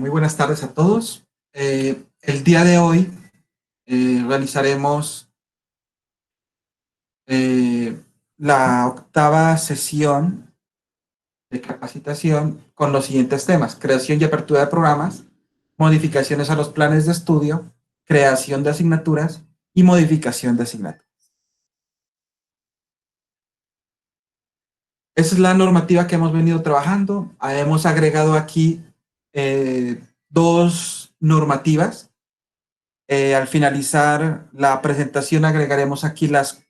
Muy buenas tardes a todos. El día de hoy realizaremos la octava sesión de capacitación con los siguientes temas: creación y apertura de programas, modificaciones a los planes de estudio, creación de asignaturas y modificación de asignaturas. Esa es la normativa que hemos venido trabajando. Hemos agregado aquí dos normativas. Al finalizar la presentación agregaremos aquí las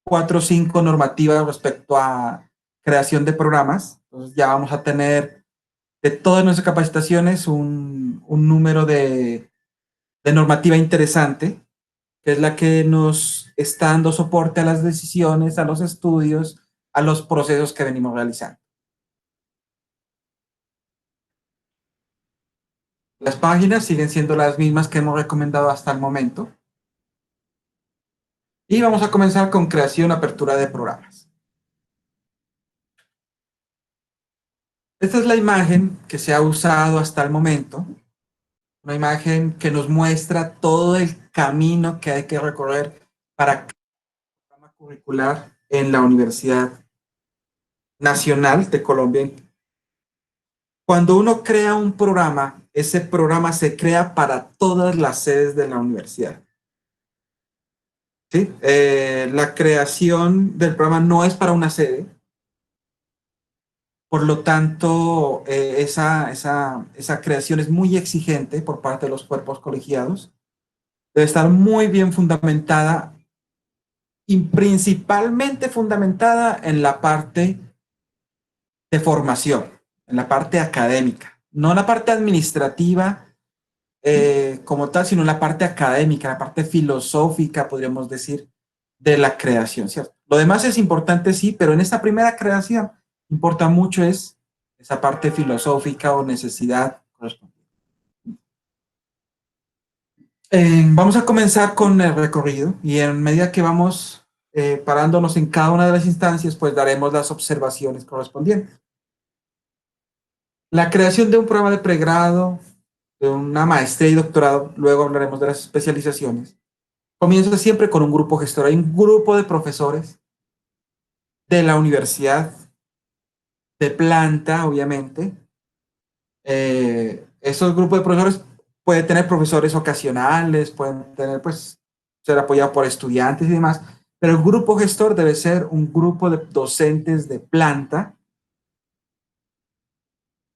4 o 5 normativas respecto a creación de programas. Entonces ya vamos a tener de todas nuestras capacitaciones un número de normativa interesante, que es la que nos está dando soporte a las decisiones, a los estudios, a los procesos que venimos realizando. Las páginas siguen siendo las mismas que hemos recomendado hasta el momento. Y vamos a comenzar con creación, apertura de programas. Esta es la imagen que se ha usado hasta el momento. Una imagen que nos muestra todo el camino que hay que recorrer para cada programa curricular en la Universidad Nacional de Colombia. Cuando uno crea un programa, ese programa se crea para todas las sedes de la universidad. ¿Sí? La creación del programa no es para una sede. Por lo tanto, esa creación es muy exigente por parte de los cuerpos colegiados. Debe estar muy bien fundamentada y principalmente fundamentada en la parte de formación, en la parte académica, no en la parte administrativa como tal, sino en la parte académica, la parte filosófica, podríamos decir, de la creación, ¿cierto? Lo demás es importante, sí, pero en esta primera creación importa mucho es esa parte filosófica o necesidad correspondiente. Vamos a comenzar con el recorrido y en medida que vamos parándonos en cada una de las instancias, pues daremos las observaciones correspondientes. La creación de un programa de pregrado, de una maestría y doctorado, luego hablaremos de las especializaciones, comienza siempre con un grupo gestor. Hay un grupo de profesores de la universidad, de planta, obviamente. Esos grupos de profesores pueden tener profesores ocasionales, pueden tener, pues, ser apoyados por estudiantes y demás, pero el grupo gestor debe ser un grupo de docentes de planta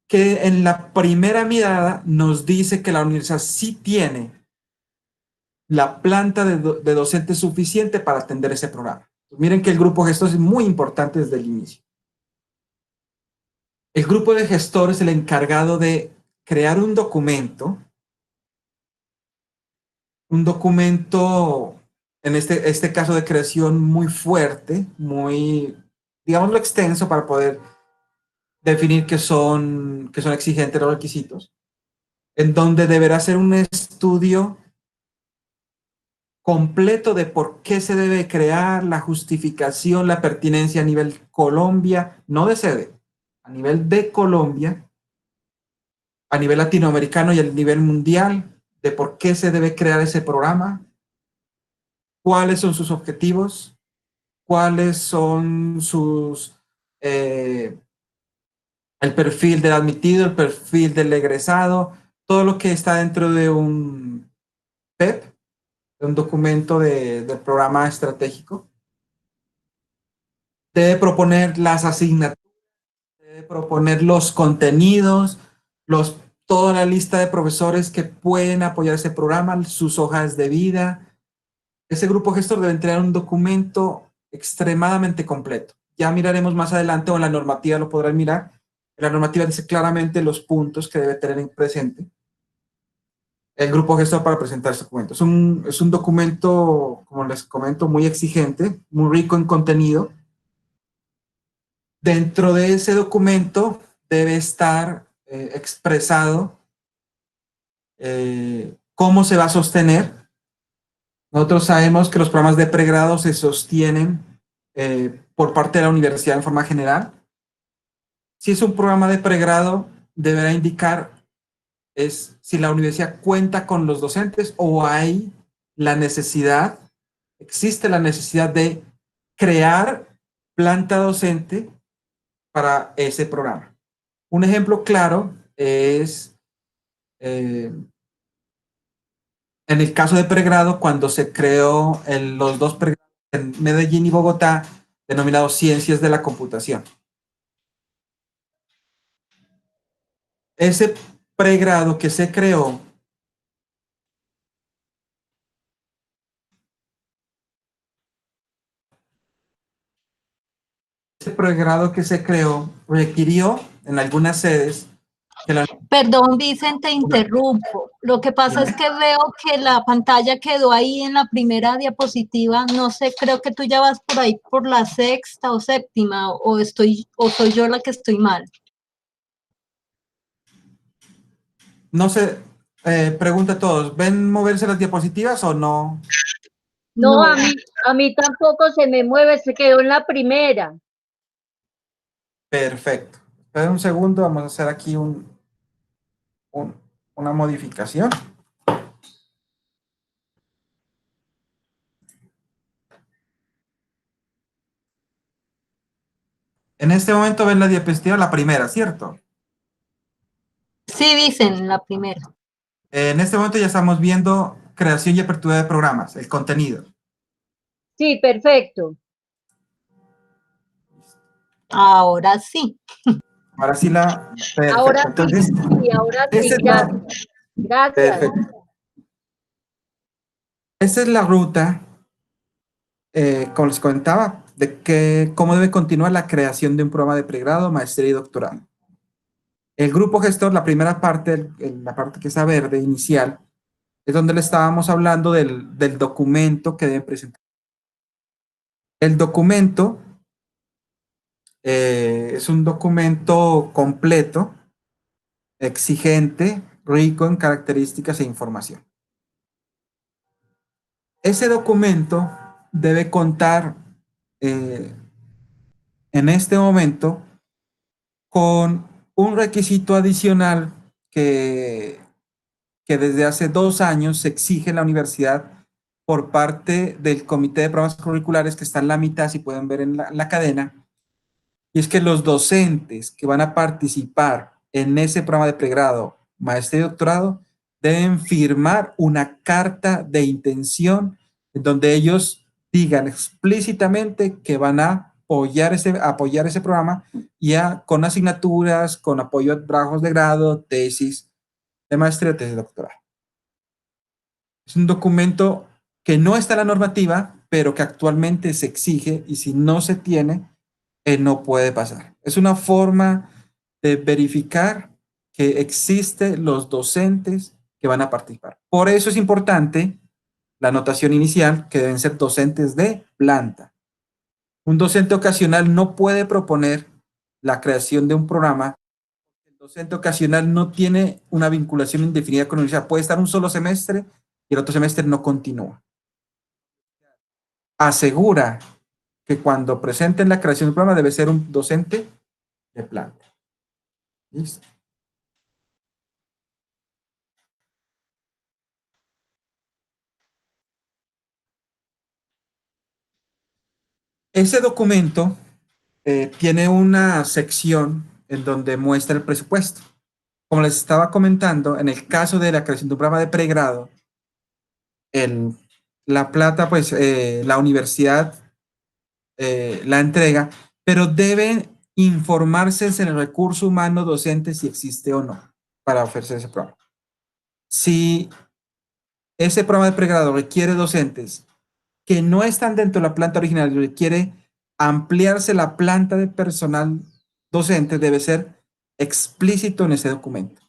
que en la primera mirada nos dice que la universidad sí tiene la planta de docentes suficiente para atender ese programa. Miren que el grupo gestor es muy importante desde el inicio. El grupo de gestores es el encargado de crear un documento, en este caso de creación muy fuerte, muy, digámoslo, extenso para poder definir que son exigentes los requisitos, en donde deberá hacer un estudio completo de por qué se debe crear, la justificación, la pertinencia a nivel Colombia, no de sede, a nivel de Colombia, a nivel latinoamericano y a nivel mundial, de por qué se debe crear ese programa, cuáles son sus objetivos, cuáles son el perfil del admitido, el perfil del egresado, todo lo que está dentro de un PEP, de un documento del programa estratégico. Debe proponer las asignaturas, debe proponer los contenidos, toda la lista de profesores que pueden apoyar ese programa, sus hojas de vida. Ese grupo gestor debe entregar un documento extremadamente completo. Ya miraremos más adelante, o en la normativa lo podrán mirar. La normativa dice claramente los puntos que debe tener en presente el grupo gestor para presentar ese documento. Es un documento, como les comento, muy exigente, muy rico en contenido. Dentro de ese documento debe estar expresado cómo se va a sostener. Nosotros sabemos que los programas de pregrado se sostienen por parte de la universidad en forma general. Si es un programa de pregrado, deberá indicar es si la universidad cuenta con los docentes o hay la necesidad, existe la necesidad de crear planta docente para ese programa. Un ejemplo claro es en el caso de pregrado, cuando se creó los dos pregrados en Medellín y Bogotá, denominados Ciencias de la Computación. Ese pregrado que se creó requirió en algunas sedes que la... Perdón, Vicente, interrumpo. Lo que pasa es que veo que la pantalla quedó ahí en la primera diapositiva. No sé, creo que tú ya vas por ahí por la sexta o séptima, o soy yo la que estoy mal. No sé, pregunta a todos, ¿ven moverse las diapositivas o no? No, a mí tampoco se me mueve, se quedó en la primera. Perfecto. Espera un segundo, vamos a hacer aquí una modificación. En este momento ven la diapositiva, la primera, ¿cierto? Sí, dicen la primera. En este momento ya estamos viendo creación y apertura de programas, el contenido. Sí, perfecto. Ahora sí. Ahora sí la... Perfecto. Ahora sí, Entonces, sí, ahora sí, esa es la... gracias. Gracias. Perfecto. Esta es la ruta, como les comentaba, de cómo debe continuar la creación de un programa de pregrado, maestría y doctorado. El grupo gestor, la primera parte, la parte que está verde, inicial, es donde le estábamos hablando del documento que deben presentar. El documento es un documento completo, exigente, rico en características e información. Ese documento debe contar en este momento con un requisito adicional que desde hace 2 años se exige en la universidad por parte del Comité de Programas Curriculares, que está en la mitad, si pueden ver en la cadena, y es que los docentes que van a participar en ese programa de pregrado, maestría y doctorado, deben firmar una carta de intención en donde ellos digan explícitamente que van a apoyar ese programa y con asignaturas, con apoyo a trabajos de grado, tesis de maestría, tesis de doctorado. Es un documento que no está en la normativa, pero que actualmente se exige y si no se tiene, no puede pasar. Es una forma de verificar que existen los docentes que van a participar. Por eso es importante la anotación inicial, que deben ser docentes de planta. Un docente ocasional no puede proponer la creación de un programa. El docente ocasional no tiene una vinculación indefinida con la universidad. Puede estar un solo semestre y el otro semestre no continúa. Asegura que cuando presenten la creación del programa debe ser un docente de planta. ¿Listo? Ese documento tiene una sección en donde muestra el presupuesto. Como les estaba comentando, en el caso de la creación de un programa de pregrado, la plata, pues la universidad la entrega, pero debe informarse en el recurso humano docente si existe o no para ofrecer ese programa. Si ese programa de pregrado requiere docentes que no están dentro de la planta original y requiere ampliarse la planta de personal docente, debe ser explícito en ese documento.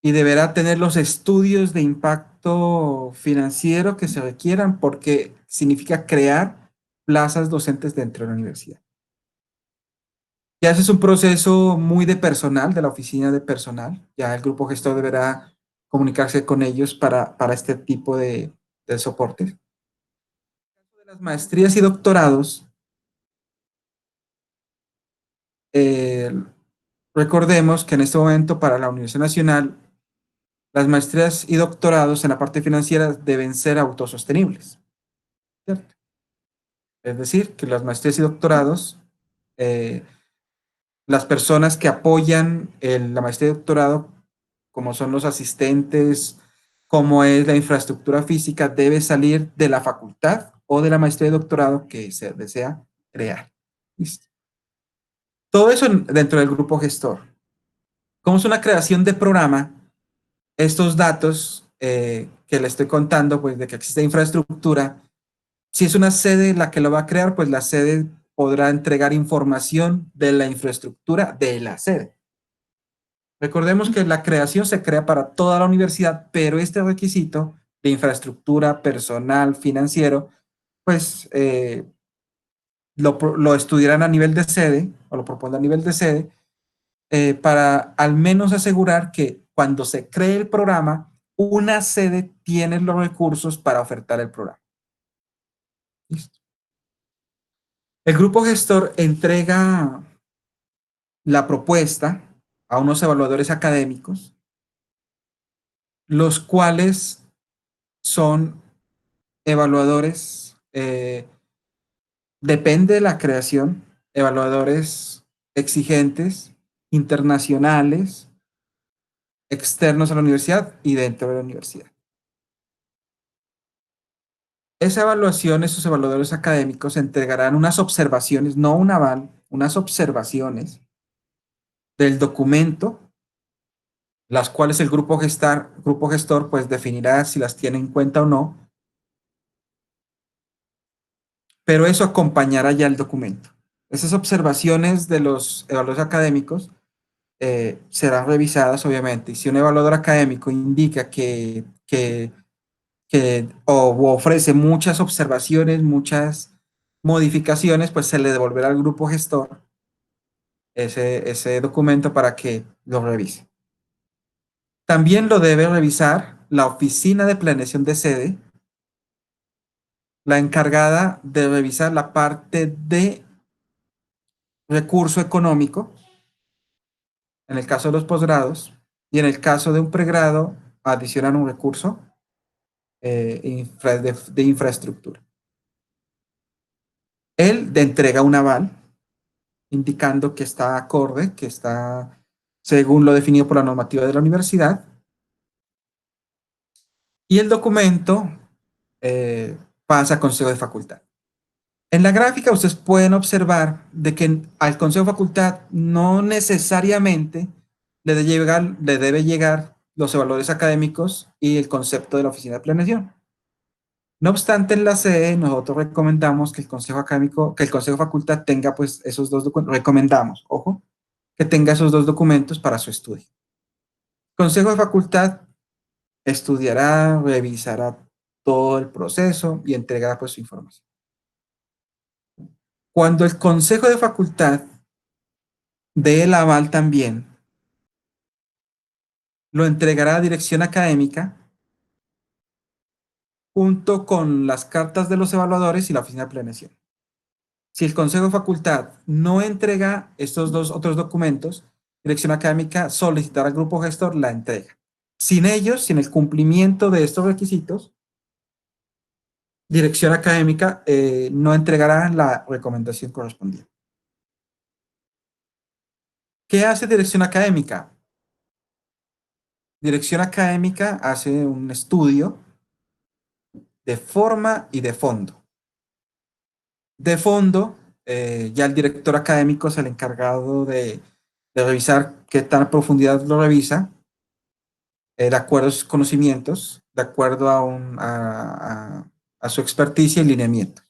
Y deberá tener los estudios de impacto financiero que se requieran porque significa crear plazas docentes dentro de la universidad. Ya ese es un proceso muy de personal, de la oficina de personal. Ya el grupo gestor deberá comunicarse con ellos para este tipo de soporte. En el caso de las maestrías y doctorados, recordemos que en este momento para la Universidad Nacional, las maestrías y doctorados en la parte financiera deben ser autosostenibles, ¿cierto? Es decir, que las maestrías y doctorados, las personas que apoyan la maestría y doctorado, como son los asistentes, como es la infraestructura física, debe salir de la facultad o de la maestría y doctorado que se desea crear. ¿Listo? Todo eso dentro del grupo gestor. Como es una creación de programa, estos datos que le estoy contando, pues de que existe infraestructura, si es una sede la que lo va a crear, pues la sede podrá entregar información de la infraestructura de la sede. Recordemos que la creación se crea para toda la universidad, pero este requisito de infraestructura, personal, financiero, pues lo estudiarán a nivel de sede, o lo propondrán a nivel de sede, para al menos asegurar que cuando se cree el programa, una sede tiene los recursos para ofertar el programa. ¿Listo? El grupo gestor entrega la propuesta a unos evaluadores académicos, los cuales son evaluadores, depende de la creación, evaluadores exigentes, internacionales, externos a la universidad y dentro de la universidad. Esa evaluación, esos evaluadores académicos entregarán unas observaciones, no un aval, unas observaciones del documento, las cuales el grupo gestor pues definirá si las tiene en cuenta o no, pero eso acompañará ya el documento. Esas observaciones de los evaluadores académicos serán revisadas, obviamente, y si un evaluador académico indica o ofrece muchas observaciones, muchas modificaciones, pues se le devolverá al grupo gestor ese documento para que lo revise. También lo debe revisar la oficina de planeación de sede, la encargada de revisar la parte de recurso económico, en el caso de los posgrados, y en el caso de un pregrado, adicionan un recurso de infraestructura. Él entrega un aval indicando que está acorde, que está según lo definido por la normativa de la universidad, y el documento pasa a Consejo de Facultad. En la gráfica ustedes pueden observar de que al Consejo de Facultad no necesariamente le debe llegar los evaluadores académicos y el concepto de la oficina de planeación. No obstante, en la sede nosotros recomendamos que el Consejo Académico, que el Consejo de Facultad tenga pues esos dos documentos, recomendamos, ojo, que tenga esos dos documentos para su estudio. El Consejo de Facultad estudiará, revisará todo el proceso y entregará pues su información. Cuando el Consejo de Facultad dé el aval también, lo entregará a dirección académica junto con las cartas de los evaluadores y la oficina de planeación. Si el Consejo de Facultad no entrega estos dos otros documentos, dirección académica solicitará al grupo gestor la entrega. Sin ellos, sin el cumplimiento de estos requisitos, dirección académica no entregará la recomendación correspondiente. ¿Qué hace dirección académica? Dirección académica hace un estudio de forma y de fondo. De fondo, ya el director académico es el encargado de revisar qué tan a profundidad lo revisa, de acuerdo a sus conocimientos, de acuerdo a su experticia y lineamiento.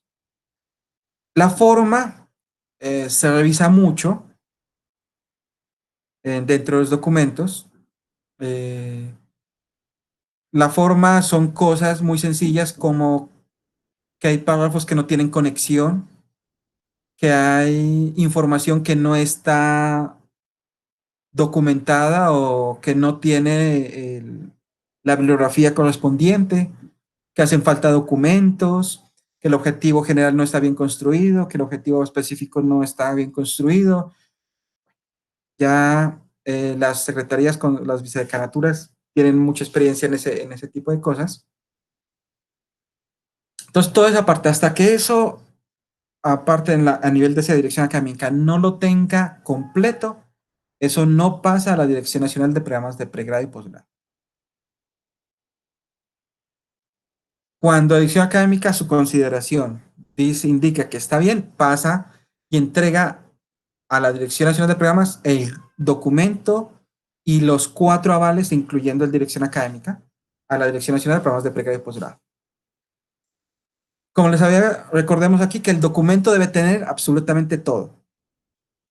La forma se revisa mucho dentro de los documentos. La forma son cosas muy sencillas como que hay párrafos que no tienen conexión, que hay información que no está documentada o que no tiene la bibliografía correspondiente, que hacen falta documentos, que el objetivo general no está bien construido, que el objetivo específico no está bien construido. Ya las secretarías con las vicedecanaturas tienen mucha experiencia en ese tipo de cosas. Entonces, toda esa parte, hasta que eso, aparte a nivel de esa dirección académica, no lo tenga completo, eso no pasa a la Dirección Nacional de Programas de Pregrado y Posgrado. Cuando dirección académica, su consideración indica que está bien, pasa y entrega a la Dirección Nacional de Programas el documento y los 4 avales, incluyendo el dirección académica, a la Dirección Nacional de Programas de Pregrado y Posgrado. Como les había, recordemos aquí que el documento debe tener absolutamente todo.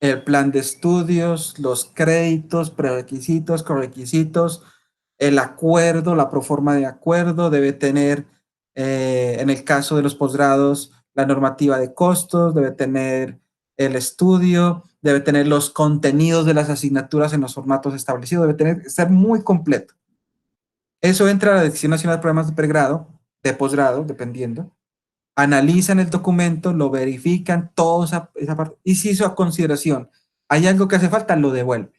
El plan de estudios, los créditos, prerequisitos, correquisitos, el acuerdo, la proforma de acuerdo, debe tener, en el caso de los posgrados, la normativa de costos, debe tener el estudio, debe tener los contenidos de las asignaturas en los formatos establecidos, debe ser muy completo. Eso entra a la Dirección Nacional de Programas de Pregrado, de posgrado, dependiendo. Analizan el documento, lo verifican, toda esa parte, y si hizo a consideración hay algo que hace falta, lo devuelve.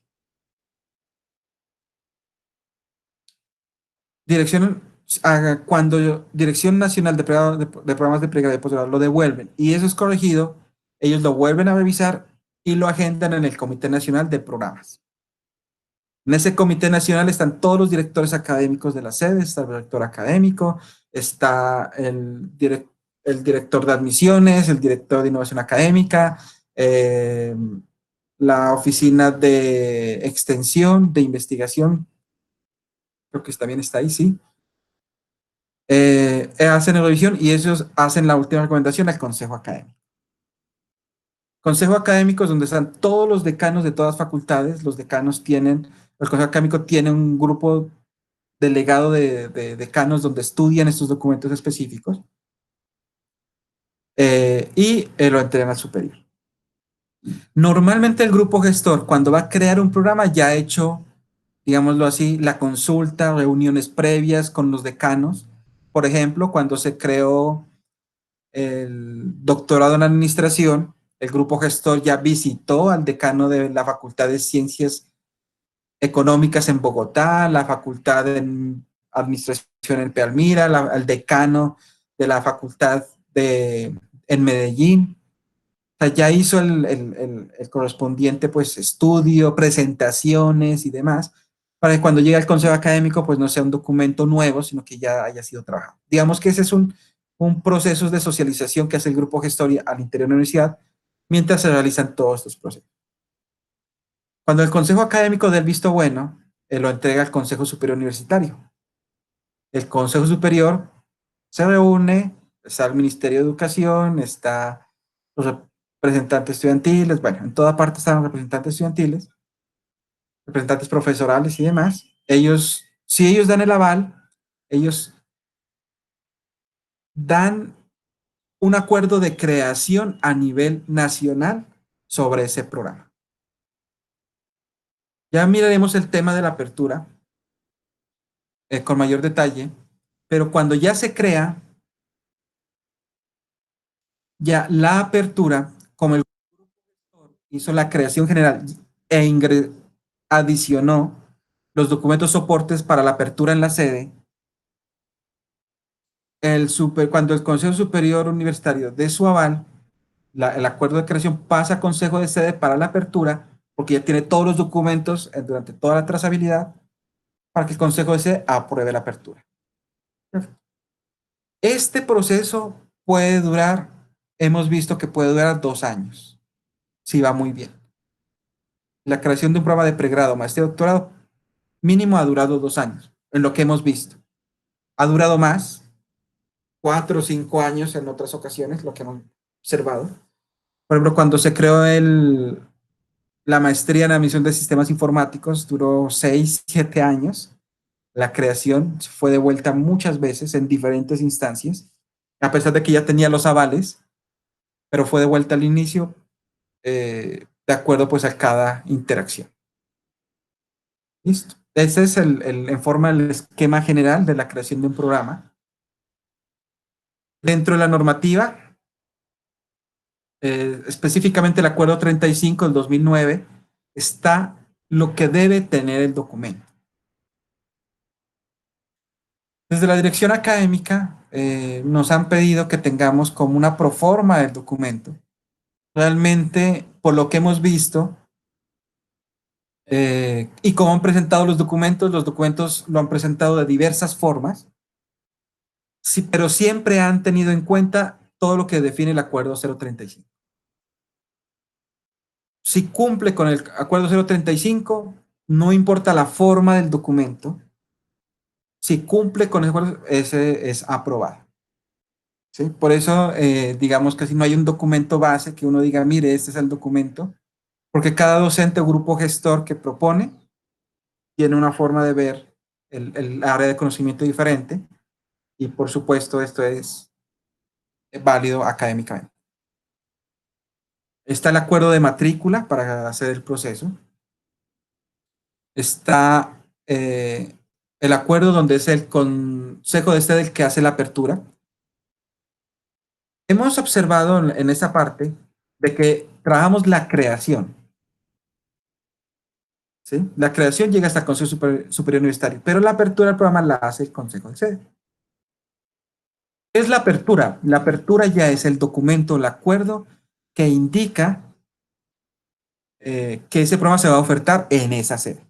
Cuando Dirección Nacional de Programas de Pregrado y Posgrado lo devuelven y eso es corregido, ellos lo vuelven a revisar y lo agendan en el Comité Nacional de Programas. En ese Comité Nacional están todos los directores académicos de la sede, está el director académico, está el director de admisiones, el director de innovación académica, la oficina de extensión, de investigación, creo que también está ahí, sí. Hacen la revisión y ellos hacen la última recomendación al Consejo Académico. Consejo Académico es donde están todos los decanos de todas facultades. Los decanos tienen, el Consejo Académico tiene un grupo delegado de decanos donde estudian estos documentos específicos y lo entregan al superior. Normalmente el grupo gestor, cuando va a crear un programa, ya ha hecho, digámoslo así, la consulta, reuniones previas con los decanos. Por ejemplo, cuando se creó el doctorado en administración, el grupo gestor ya visitó al decano de la Facultad de Ciencias Económicas en Bogotá, la Facultad de Administración en Palmira, al decano de la Facultad en Medellín. O sea, ya hizo el correspondiente pues, estudio, presentaciones y demás, para que cuando llegue al consejo académico pues no sea un documento nuevo, sino que ya haya sido trabajado. Digamos que ese es un proceso de socialización que hace el grupo gestor al interior de la universidad, mientras se realizan todos estos procesos. Cuando el consejo académico dé el visto bueno, lo entrega al Consejo Superior Universitario. El Consejo Superior se reúne, está el Ministerio de Educación, está los representantes estudiantiles, bueno, en toda parte están los representantes estudiantiles, representantes profesorales y demás. Ellos, si ellos dan el aval, ellos dan un acuerdo de creación a nivel nacional sobre ese programa. Ya miraremos el tema de la apertura con mayor detalle, pero cuando ya se crea, ya la apertura, como el hizo la creación general adicionó los documentos soportes para la apertura en la sede, cuando el Consejo Superior Universitario dé su aval, el acuerdo de creación pasa a Consejo de Sede para la apertura, porque ya tiene todos los documentos durante toda la trazabilidad, para que el Consejo de Sede apruebe la apertura. Este proceso puede durar, hemos visto que puede durar 2 años, si va muy bien. La creación de un programa de pregrado, maestría y doctorado, mínimo ha durado 2 años, en lo que hemos visto. Ha durado más, 4 o 5 años en otras ocasiones, lo que hemos observado. Por ejemplo, cuando se creó la maestría en admisión de sistemas informáticos, duró 6, 7 años. La creación fue devuelta muchas veces en diferentes instancias, a pesar de que ya tenía los avales, pero fue devuelta al inicio de acuerdo pues a cada interacción. Listo. Ese es en forma el esquema general de la creación de un programa. Dentro de la normativa, específicamente el Acuerdo 35 del 2009, está lo que debe tener el documento. Desde la dirección académica nos han pedido que tengamos como una proforma del documento. Realmente, por lo que hemos visto y cómo han presentado los documentos lo han presentado de diversas formas, sí, pero siempre han tenido en cuenta todo lo que define el Acuerdo 035. Si cumple con el Acuerdo 035, no importa la forma del documento, si cumple con ese acuerdo, ese es aprobado. ¿Sí? Por eso, digamos que si no hay un documento base que uno diga, mire, este es el documento, porque cada docente o grupo gestor que propone tiene una forma de ver el área de conocimiento diferente y por supuesto esto es válido académicamente. Está el acuerdo de matrícula para hacer el proceso. Está el acuerdo donde es el consejo de sede el que hace la apertura. Hemos observado en esa parte de que trabajamos la creación. ¿Sí? La creación llega hasta el Consejo Superior Universitario, pero la apertura del programa la hace el Consejo de Sede. ¿Qué es la apertura? La apertura ya es el documento, el acuerdo que indica que ese programa se va a ofertar en esa sede.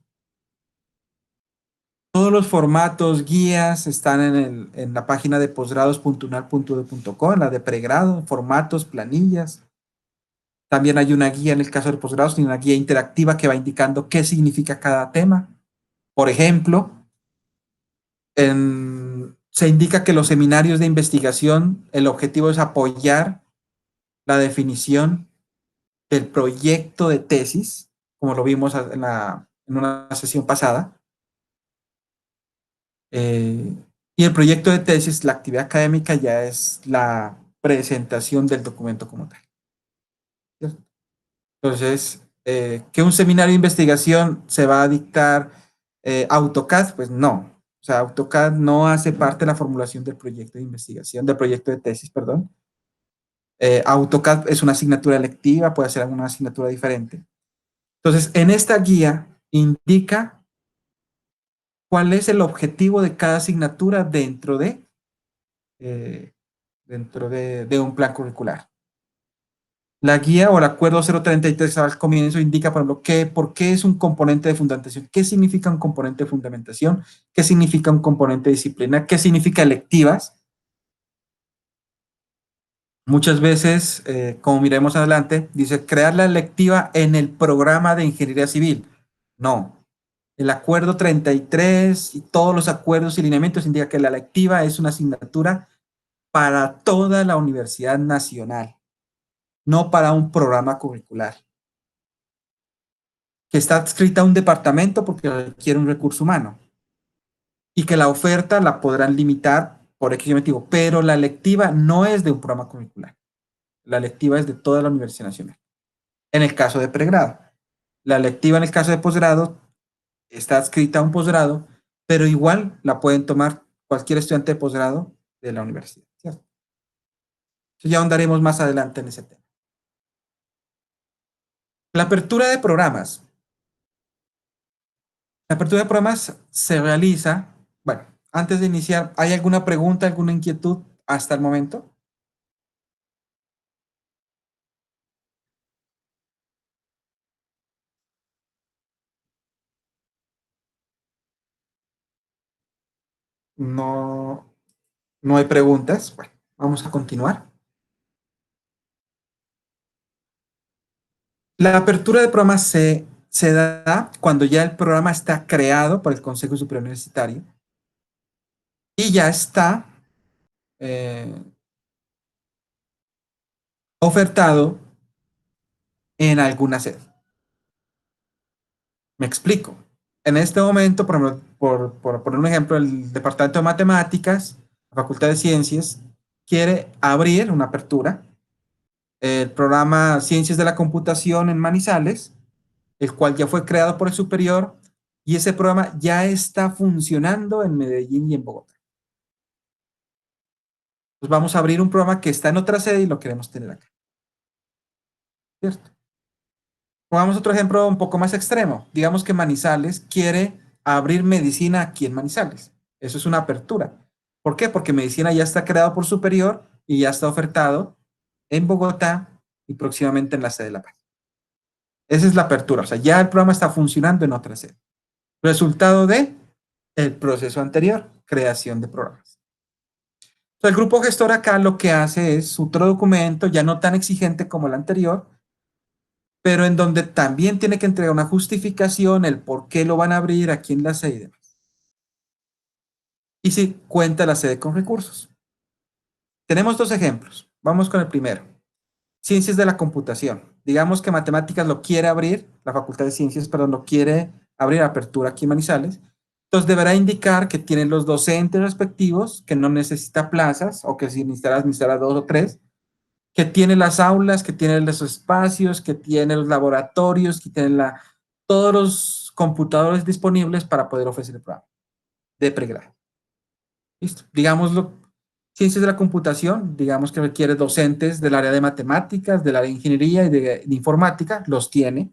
Todos los formatos, guías están en la página de posgrados.unal.edu.co, en la de pregrado, formatos, planillas. También hay una guía en el caso de posgrados, una guía interactiva que va indicando qué significa cada tema. Por ejemplo, se indica que los seminarios de investigación, el objetivo es apoyar la definición del proyecto de tesis, como lo vimos en una sesión pasada. Y el proyecto de tesis, la actividad académica, ya es la presentación del documento como tal. ¿Cierto? Entonces, que un seminario de investigación se va a dictar AutoCAD, pues no. O sea, AutoCAD no hace parte de la formulación del proyecto de investigación, del proyecto de tesis, perdón. AutoCAD es una asignatura electiva, puede ser alguna asignatura diferente. Entonces, en esta guía indica cuál es el objetivo de cada asignatura dentro de un plan curricular. La guía o el acuerdo 033 al comienzo indica, por ejemplo, por qué es un componente de fundamentación, qué significa un componente de fundamentación, qué significa un componente de disciplina, qué significa electivas. Muchas veces, como miremos adelante, dice crear la electiva en el programa de ingeniería civil. No. El acuerdo 33 y todos los acuerdos y lineamientos indican que la electiva es una asignatura para toda la Universidad Nacional, no para un programa curricular, que está adscrita a un departamento porque requiere un recurso humano y que la oferta la podrán limitar por X motivo, pero la electiva no es de un programa curricular. La electiva es de toda la Universidad Nacional. En el caso de pregrado, la electiva en el caso de posgrado está adscrita a un posgrado, pero igual la pueden tomar cualquier estudiante de posgrado de la universidad, ¿cierto? Entonces ya ahondaremos más adelante en ese tema. La apertura de programas. La apertura de programas se realiza, bueno, antes de iniciar, ¿hay alguna pregunta, alguna inquietud hasta el momento? No, no hay preguntas. Bueno, vamos a continuar. La apertura de programas se da cuando ya el programa está creado por el Consejo Superior Universitario y ya está ofertado en alguna sede. Me explico. En este momento, por poner un ejemplo, el Departamento de Matemáticas, la Facultad de Ciencias, quiere abrir una apertura, el programa Ciencias de la Computación en Manizales, el cual ya fue creado por el superior, y ese programa ya está funcionando en Medellín y en Bogotá. Pues vamos a abrir un programa que está en otra sede y lo queremos tener acá. ¿Cierto? Pongamos otro ejemplo un poco más extremo. Digamos que Manizales quiere abrir medicina aquí en Manizales. Eso es una apertura. ¿Por qué? Porque medicina ya está creado por Superior y ya está ofertado en Bogotá y próximamente en la sede de La Paz. Esa es la apertura. O sea, ya el programa está funcionando en otra sede. Resultado de el proceso anterior, creación de programas. Entonces, el grupo gestor acá lo que hace es otro documento ya no tan exigente como el anterior, pero en donde también tiene que entregar una justificación, el por qué lo van a abrir, a quién la sede y demás. Y si cuenta la sede con recursos. Tenemos dos ejemplos. Vamos con el primero. Ciencias de la computación. Digamos que matemáticas lo quiere abrir, la Facultad de Ciencias, perdón, lo quiere abrir apertura aquí en Manizales. Entonces deberá indicar que tiene los docentes respectivos, que no necesita plazas, o que si necesitará dos o tres, que tiene las aulas, que tiene los espacios, que tiene los laboratorios, que tiene todos los computadores disponibles para poder ofrecer el programa de pregrado. Listo. Digámoslo, ciencias de la computación, digamos que requiere docentes del área de matemáticas, del área de ingeniería y de informática, los tiene.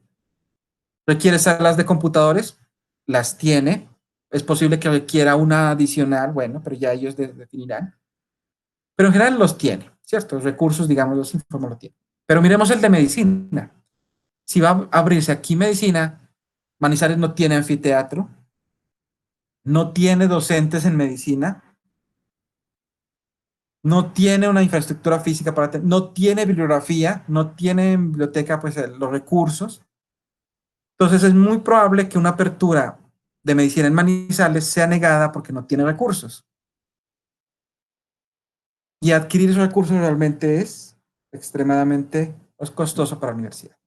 Requiere salas de computadores, las tiene. Es posible que requiera una adicional, bueno, pero ya ellos definirán. Pero en general los tiene, ¿cierto? Los recursos, digamos, los informes lo tiene. Pero miremos el de medicina. Si va a abrirse aquí medicina, Manizales no tiene anfiteatro, no tiene docentes en medicina, no tiene una infraestructura física no tiene bibliografía, no tiene en biblioteca pues los recursos. Entonces es muy probable que una apertura de medicina en Manizales sea negada porque no tiene recursos. Y adquirir esos recursos realmente es extremadamente costoso para la universidad.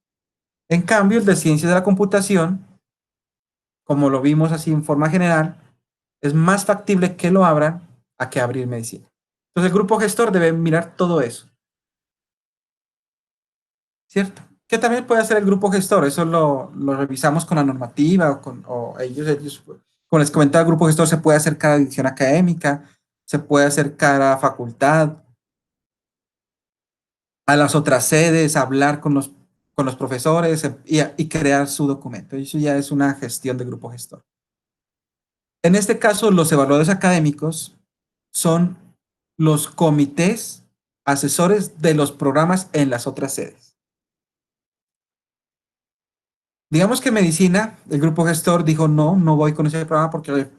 En cambio, el de ciencias de la computación, como lo vimos así en forma general, es más factible que lo abran a que abrir medicina. Entonces el grupo gestor debe mirar todo eso, ¿cierto? ¿Qué también puede hacer el grupo gestor? Eso lo revisamos con la normativa o ellos, como les comentaba, el grupo gestor se puede acercar a la dirección académica, se puede acercar a la facultad, a las otras sedes, hablar con los profesores y crear su documento. Eso ya es una gestión de grupo gestor. En este caso, los evaluadores académicos son los comités asesores de los programas en las otras sedes. Digamos que medicina, el grupo gestor dijo, no, no voy con ese programa porque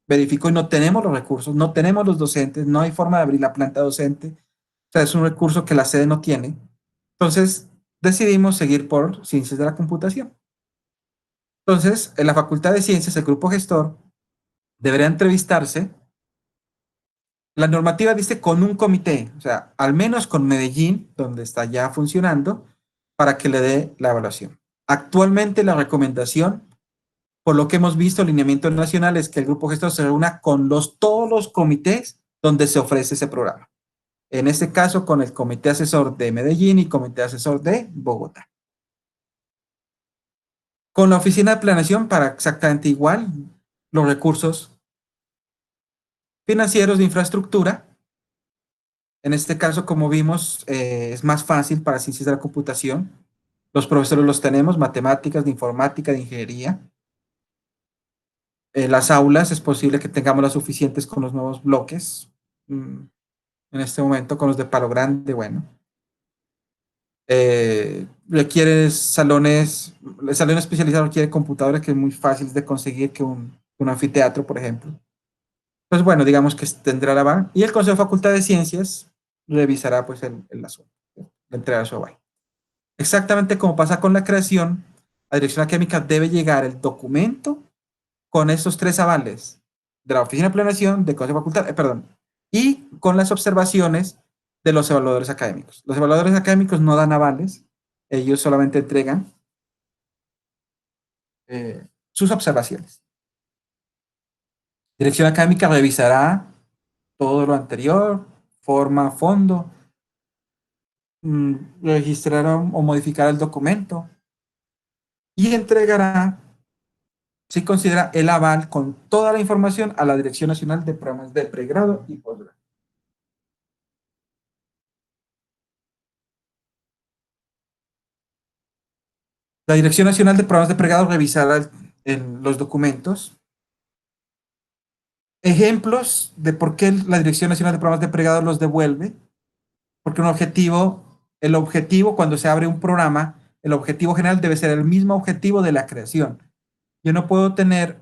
verificó y no tenemos los recursos, no tenemos los docentes, no hay forma de abrir la planta docente. O sea, es un recurso que la sede no tiene. Entonces, decidimos seguir por ciencias de la computación. Entonces, en la Facultad de Ciencias, el grupo gestor debería entrevistarse. La normativa dice con un comité, o sea, al menos con Medellín, donde está ya funcionando, para que le dé la evaluación. Actualmente la recomendación, por lo que hemos visto, el lineamiento nacional es que el grupo gestor se reúna con todos los comités donde se ofrece ese programa. En este caso, con el comité asesor de Medellín y comité asesor de Bogotá. Con la oficina de planeación, para exactamente igual, los recursos financieros de infraestructura. En este caso, como vimos, es más fácil para ciencias de la computación. Los profesores los tenemos, matemáticas, de informática, de ingeniería. Las aulas, es posible que tengamos las suficientes con los nuevos bloques. En este momento, con los de Palo Grande, bueno. Requiere salones, el salón especializado requiere computadores que es muy fácil de conseguir que un anfiteatro, por ejemplo. Pues bueno, digamos que tendrá la van. Y el Consejo de Facultad de Ciencias revisará pues el asunto, la entrega de su aval. Exactamente como pasa con la creación, la dirección académica debe llegar el documento con estos tres avales de la Oficina de Planeación, de Consejo de Facultad, perdón, y con las observaciones de los evaluadores académicos. Los evaluadores académicos no dan avales, ellos solamente entregan sus observaciones. Dirección académica revisará todo lo anterior, forma, fondo, registrará o modificará el documento y entregará, si considera, el aval con toda la información a la Dirección Nacional de Programas de Pregrado y Posgrado. La Dirección Nacional de Programas de Pregrado revisará los documentos. Ejemplos de por qué la Dirección Nacional de Programas de Pregrado los devuelve. Porque el objetivo cuando se abre un programa, el objetivo general debe ser el mismo objetivo de la creación. Yo no puedo tener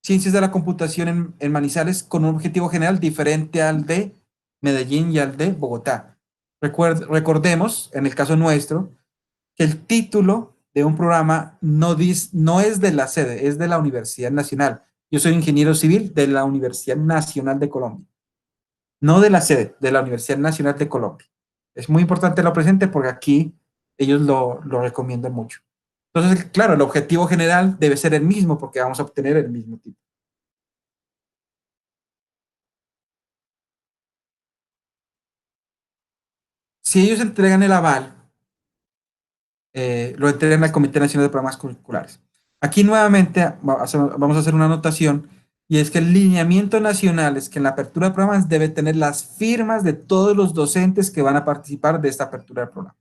ciencias de la computación en Manizales con un objetivo general diferente al de Medellín y al de Bogotá. Recordemos, en el caso nuestro, que el título de un programa no es de la sede, es de la Universidad Nacional. Yo soy ingeniero civil de la Universidad Nacional de Colombia. No de la sede, de la Universidad Nacional de Colombia. Es muy importante lo presente porque aquí ellos lo recomiendan mucho. Entonces, claro, el objetivo general debe ser el mismo porque vamos a obtener el mismo tipo. Si ellos entregan el aval, lo entregan al Comité Nacional de Programas Curriculares. Aquí nuevamente vamos a hacer una anotación y es que el lineamiento nacional es que en la apertura de programas debe tener las firmas de todos los docentes que van a participar de esta apertura de programa.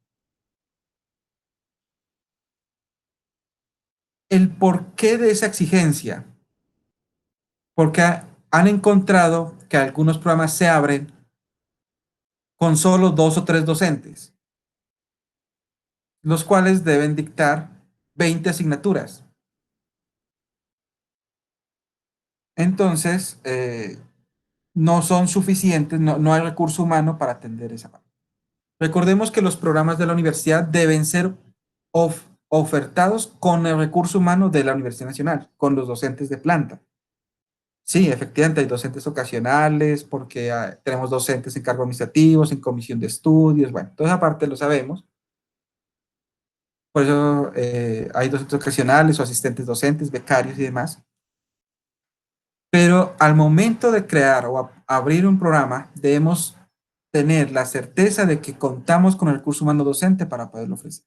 El porqué de esa exigencia, porque han encontrado que algunos programas se abren con solo 2 o 3 docentes, los cuales deben dictar 20 asignaturas. Entonces, no son suficientes, no hay recurso humano para atender esa parte. Recordemos que los programas de la universidad deben ser ofertados con el recurso humano de la Universidad Nacional, con los docentes de planta. Sí, efectivamente hay docentes ocasionales porque tenemos docentes en cargos administrativos, en comisión de estudios, bueno, toda esa parte lo sabemos. Por eso hay docentes ocasionales o asistentes docentes, becarios y demás. Pero al momento de crear o abrir un programa, debemos tener la certeza de que contamos con el recurso humano docente para poderlo ofrecer.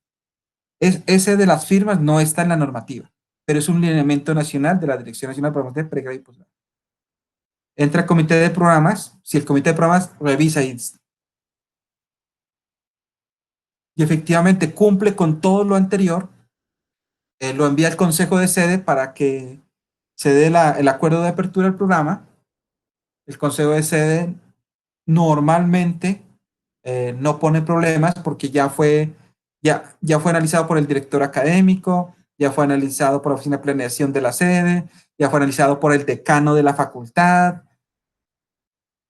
Ese de las firmas no está en la normativa, pero es un lineamiento nacional de la Dirección Nacional de Programas de Pregrado y Posgrado. Entra el comité de programas, si el comité de programas revisa y efectivamente cumple con todo lo anterior, lo envía al consejo de sede para que se dé el acuerdo de apertura del programa. El consejo de sede normalmente no pone problemas porque ya fue analizado por el director académico, ya fue analizado por la oficina de planeación de la sede, ya fue analizado por el decano de la facultad,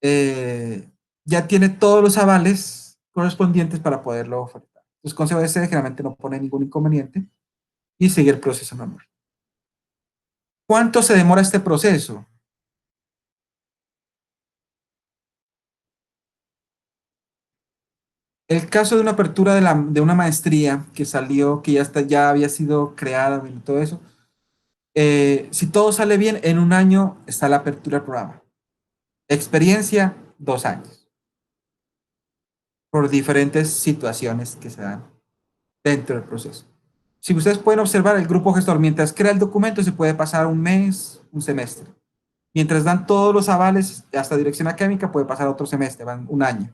ya tiene todos los avales correspondientes para poderlo ofertar. Entonces, el consejo de sede generalmente no pone ningún inconveniente y sigue el proceso normal. ¿Cuánto se demora este proceso? El caso de una apertura de una maestría que salió, que ya había sido creada y todo eso, si todo sale bien, en un año está la apertura del programa. Experiencia, 2 años. Por diferentes situaciones que se dan dentro del proceso. Si ustedes pueden observar, el grupo gestor, mientras crea el documento, se puede pasar un mes, un semestre. Mientras dan todos los avales, hasta dirección académica, puede pasar otro semestre, van un año.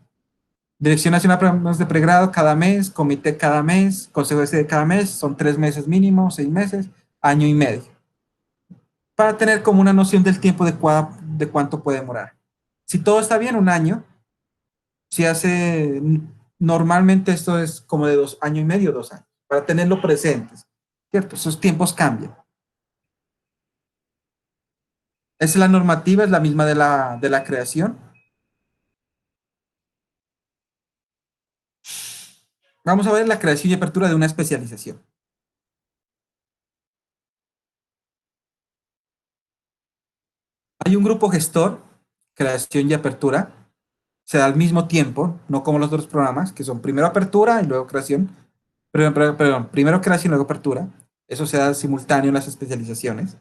Dirección Nacional de Programas de Pregrado cada mes, comité cada mes, consejo de sede cada mes, son 3 meses mínimo, 6 meses, año y medio. Para tener como una noción del tiempo de cuánto puede demorar. Si todo está bien, un año. Si normalmente esto es como de 2 años y medio, 2 años, para tenerlo presentes, ¿cierto? Esos tiempos cambian. Esa es la normativa, es la misma de la creación. Vamos a ver la creación y apertura de una especialización. Hay un grupo gestor, creación y apertura, se da al mismo tiempo, no como los otros programas, que son primero apertura y luego creación. Perdón, primero creación y luego apertura. Eso se da simultáneo en las especializaciones.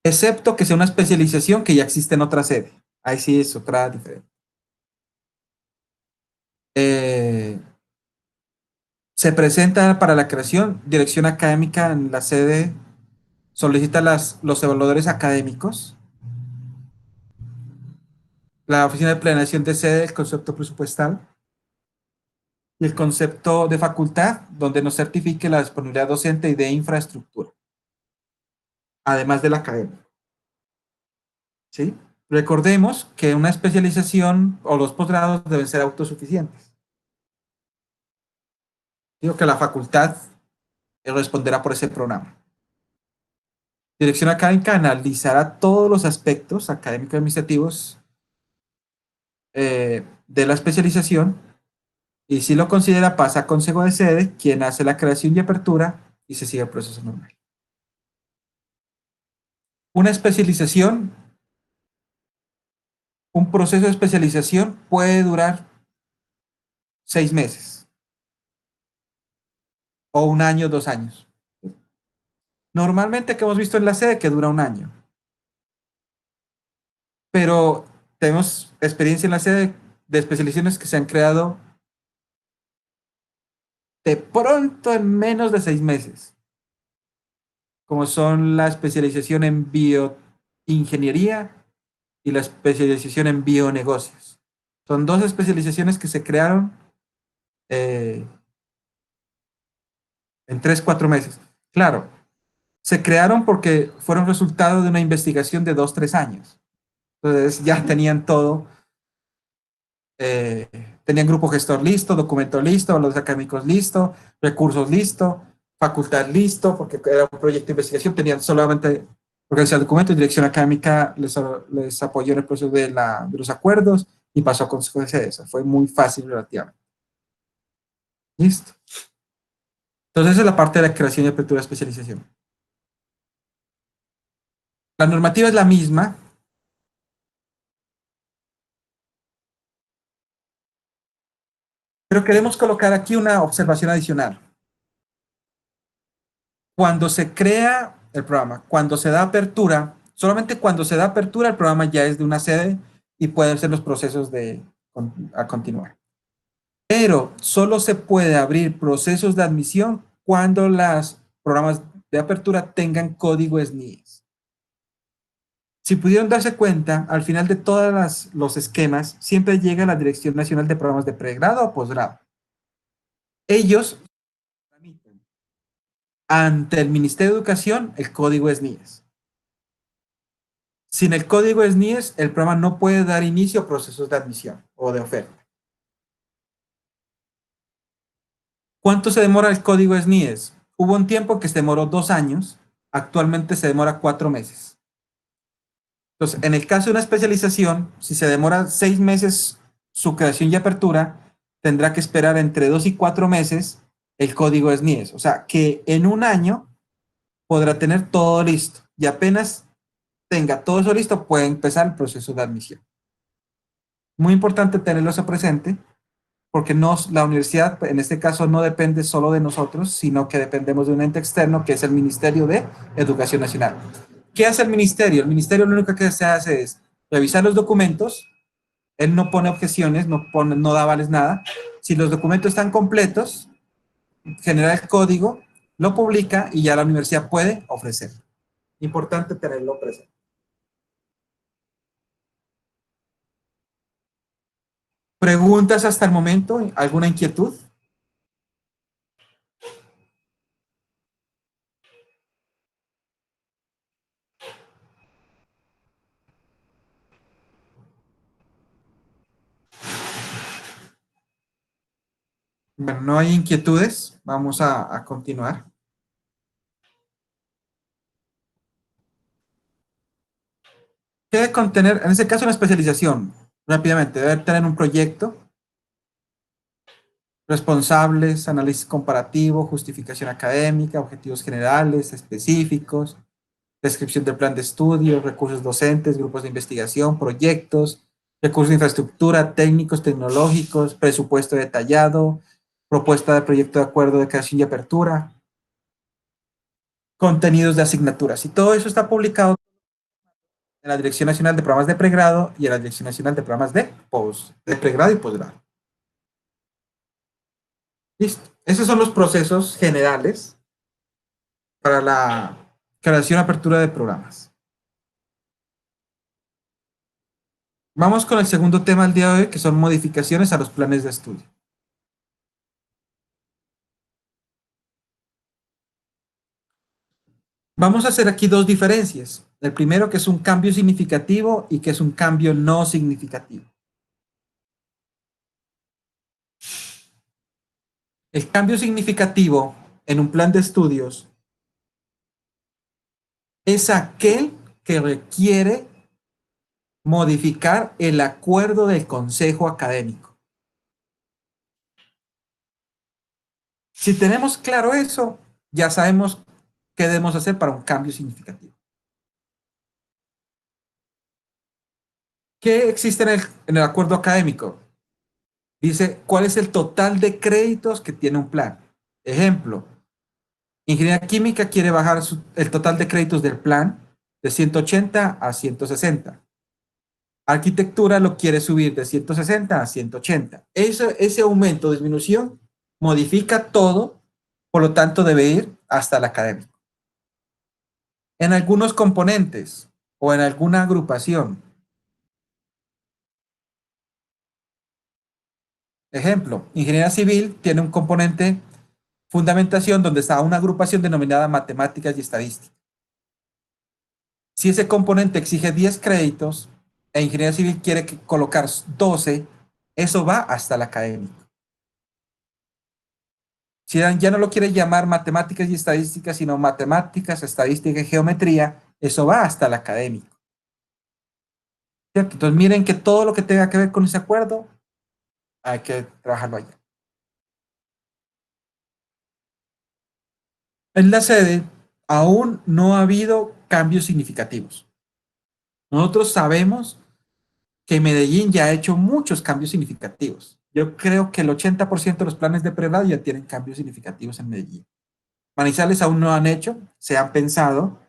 Excepto que sea una especialización que ya existe en otra sede. Ahí sí es otra diferente. Se presenta para la creación, dirección académica en la sede solicita los evaluadores académicos, la oficina de planeación de sede, el concepto presupuestal, y el concepto de facultad, donde nos certifique la disponibilidad docente y de infraestructura, además de la academia. ¿Sí? Recordemos que una especialización o los posgrados deben ser autosuficientes. Digo que la facultad responderá por ese programa. Dirección académica analizará todos los aspectos académicos y administrativos de la especialización y si lo considera pasa a consejo de sede, quien hace la creación y apertura y se sigue el proceso normal. Una especialización, un proceso de especialización puede durar 6 meses o 1 año, 2 años. Normalmente que hemos visto en la sede que dura 1 año. Pero tenemos experiencia en la sede de especializaciones que se han creado de pronto en menos de 6 meses, como son la especialización en bioingeniería y la especialización en bionegocios. Son 2 especializaciones que se crearon en 3, 4 meses. Claro, se crearon porque fueron resultado de una investigación de 2, 3 años. Entonces ya tenían todo, tenían grupo gestor listo, documento listo, los académicos listo, recursos listo, facultad listo, porque era un proyecto de investigación, tenían solamente organizar el documento y dirección académica les apoyó en el proceso de los acuerdos y pasó a consecuencia de eso. Fue muy fácil relativamente. Listo. Entonces, esa es la parte de la creación y apertura de especialización. La normativa es la misma. Pero queremos colocar aquí una observación adicional. Cuando se crea el programa, cuando se da apertura, solamente cuando se da apertura el programa ya es de una sede y pueden ser los procesos a continuar. Pero solo se puede abrir procesos de admisión cuando los programas de apertura tengan código SNIES. Si pudieron darse cuenta, al final de todos los esquemas, siempre llega la Dirección Nacional de Programas de Pregrado o Posgrado. Ellos tramitan ante el Ministerio de Educación el código SNIES. Sin el código SNIES, el programa no puede dar inicio a procesos de admisión o de oferta. ¿Cuánto se demora el código SNIES? Hubo un tiempo que se demoró 2 años, actualmente se demora 4 meses. Entonces, en el caso de una especialización, si se demora 6 meses su creación y apertura, tendrá que esperar entre 2 y 4 meses el código SNIES. O sea, que en 1 año podrá tener todo listo y apenas tenga todo eso listo, puede empezar el proceso de admisión. Muy importante tenerlo eso presente, porque la universidad, en este caso, no depende solo de nosotros, sino que dependemos de un ente externo, que es el Ministerio de Educación Nacional. ¿Qué hace el ministerio? El ministerio lo único que se hace es revisar los documentos, él no pone objeciones, no da avales, nada. Si los documentos están completos, genera el código, lo publica y ya la universidad puede ofrecer. Importante tenerlo presente. ¿Preguntas hasta el momento? ¿Alguna inquietud? Bueno, no hay inquietudes. Vamos a continuar. ¿Qué debe contener? En este caso, una especialización. Rápidamente, debe tener un proyecto, responsables, análisis comparativo, justificación académica, objetivos generales, específicos, descripción del plan de estudio, recursos docentes, grupos de investigación, proyectos, recursos de infraestructura, técnicos, tecnológicos, presupuesto detallado, propuesta de proyecto de acuerdo de creación y apertura, contenidos de asignaturas. Y todo eso está publicado en la Dirección Nacional de Programas de Pregrado y en la Dirección Nacional de Programas de Pregrado y Posgrado. Listo. Esos son los procesos generales para la creación y apertura de programas. Vamos con el segundo tema del día de hoy, que son modificaciones a los planes de estudio. Vamos a hacer aquí dos diferencias. El primero, que es un cambio significativo, y que es un cambio no significativo. El cambio significativo en un plan de estudios es aquel que requiere modificar el acuerdo del consejo académico. Si tenemos claro eso, ya sabemos qué debemos hacer para un cambio significativo. ¿Qué existe en el acuerdo académico? Dice cuál es el total de créditos que tiene un plan. Ejemplo, ingeniería química quiere bajar el total de créditos del plan de 180 a 160. Arquitectura lo quiere subir de 160 a 180. Ese aumento o disminución modifica todo, por lo tanto debe ir hasta el académico. En algunos componentes o en alguna agrupación. Ejemplo, ingeniería civil tiene un componente fundamentación donde está una agrupación denominada matemáticas y estadística. Si ese componente exige 10 créditos e ingeniería civil quiere colocar 12, eso va hasta el académico. Si ya no lo quiere llamar matemáticas y estadísticas, sino matemáticas, estadística y geometría, eso va hasta el académico. ¿Cierto? Entonces miren que todo lo que tenga que ver con ese acuerdo hay que trabajarlo allá. En la sede aún no ha habido cambios significativos. Nosotros sabemos que Medellín ya ha hecho muchos cambios significativos. Yo creo que el 80% de los planes de pregrado ya tienen cambios significativos en Medellín. Manizales aún no han hecho, se han pensado,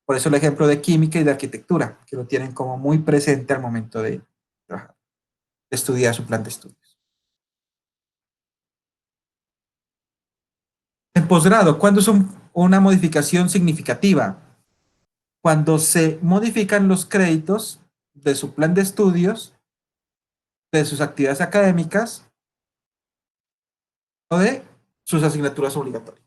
por eso el ejemplo de química y de arquitectura, que lo tienen como muy presente al momento de trabajar, de estudiar su plan de estudios. En posgrado, ¿cuándo es una modificación significativa? Cuando se modifican los créditos de su plan de estudios, de sus actividades académicas o de sus asignaturas obligatorias.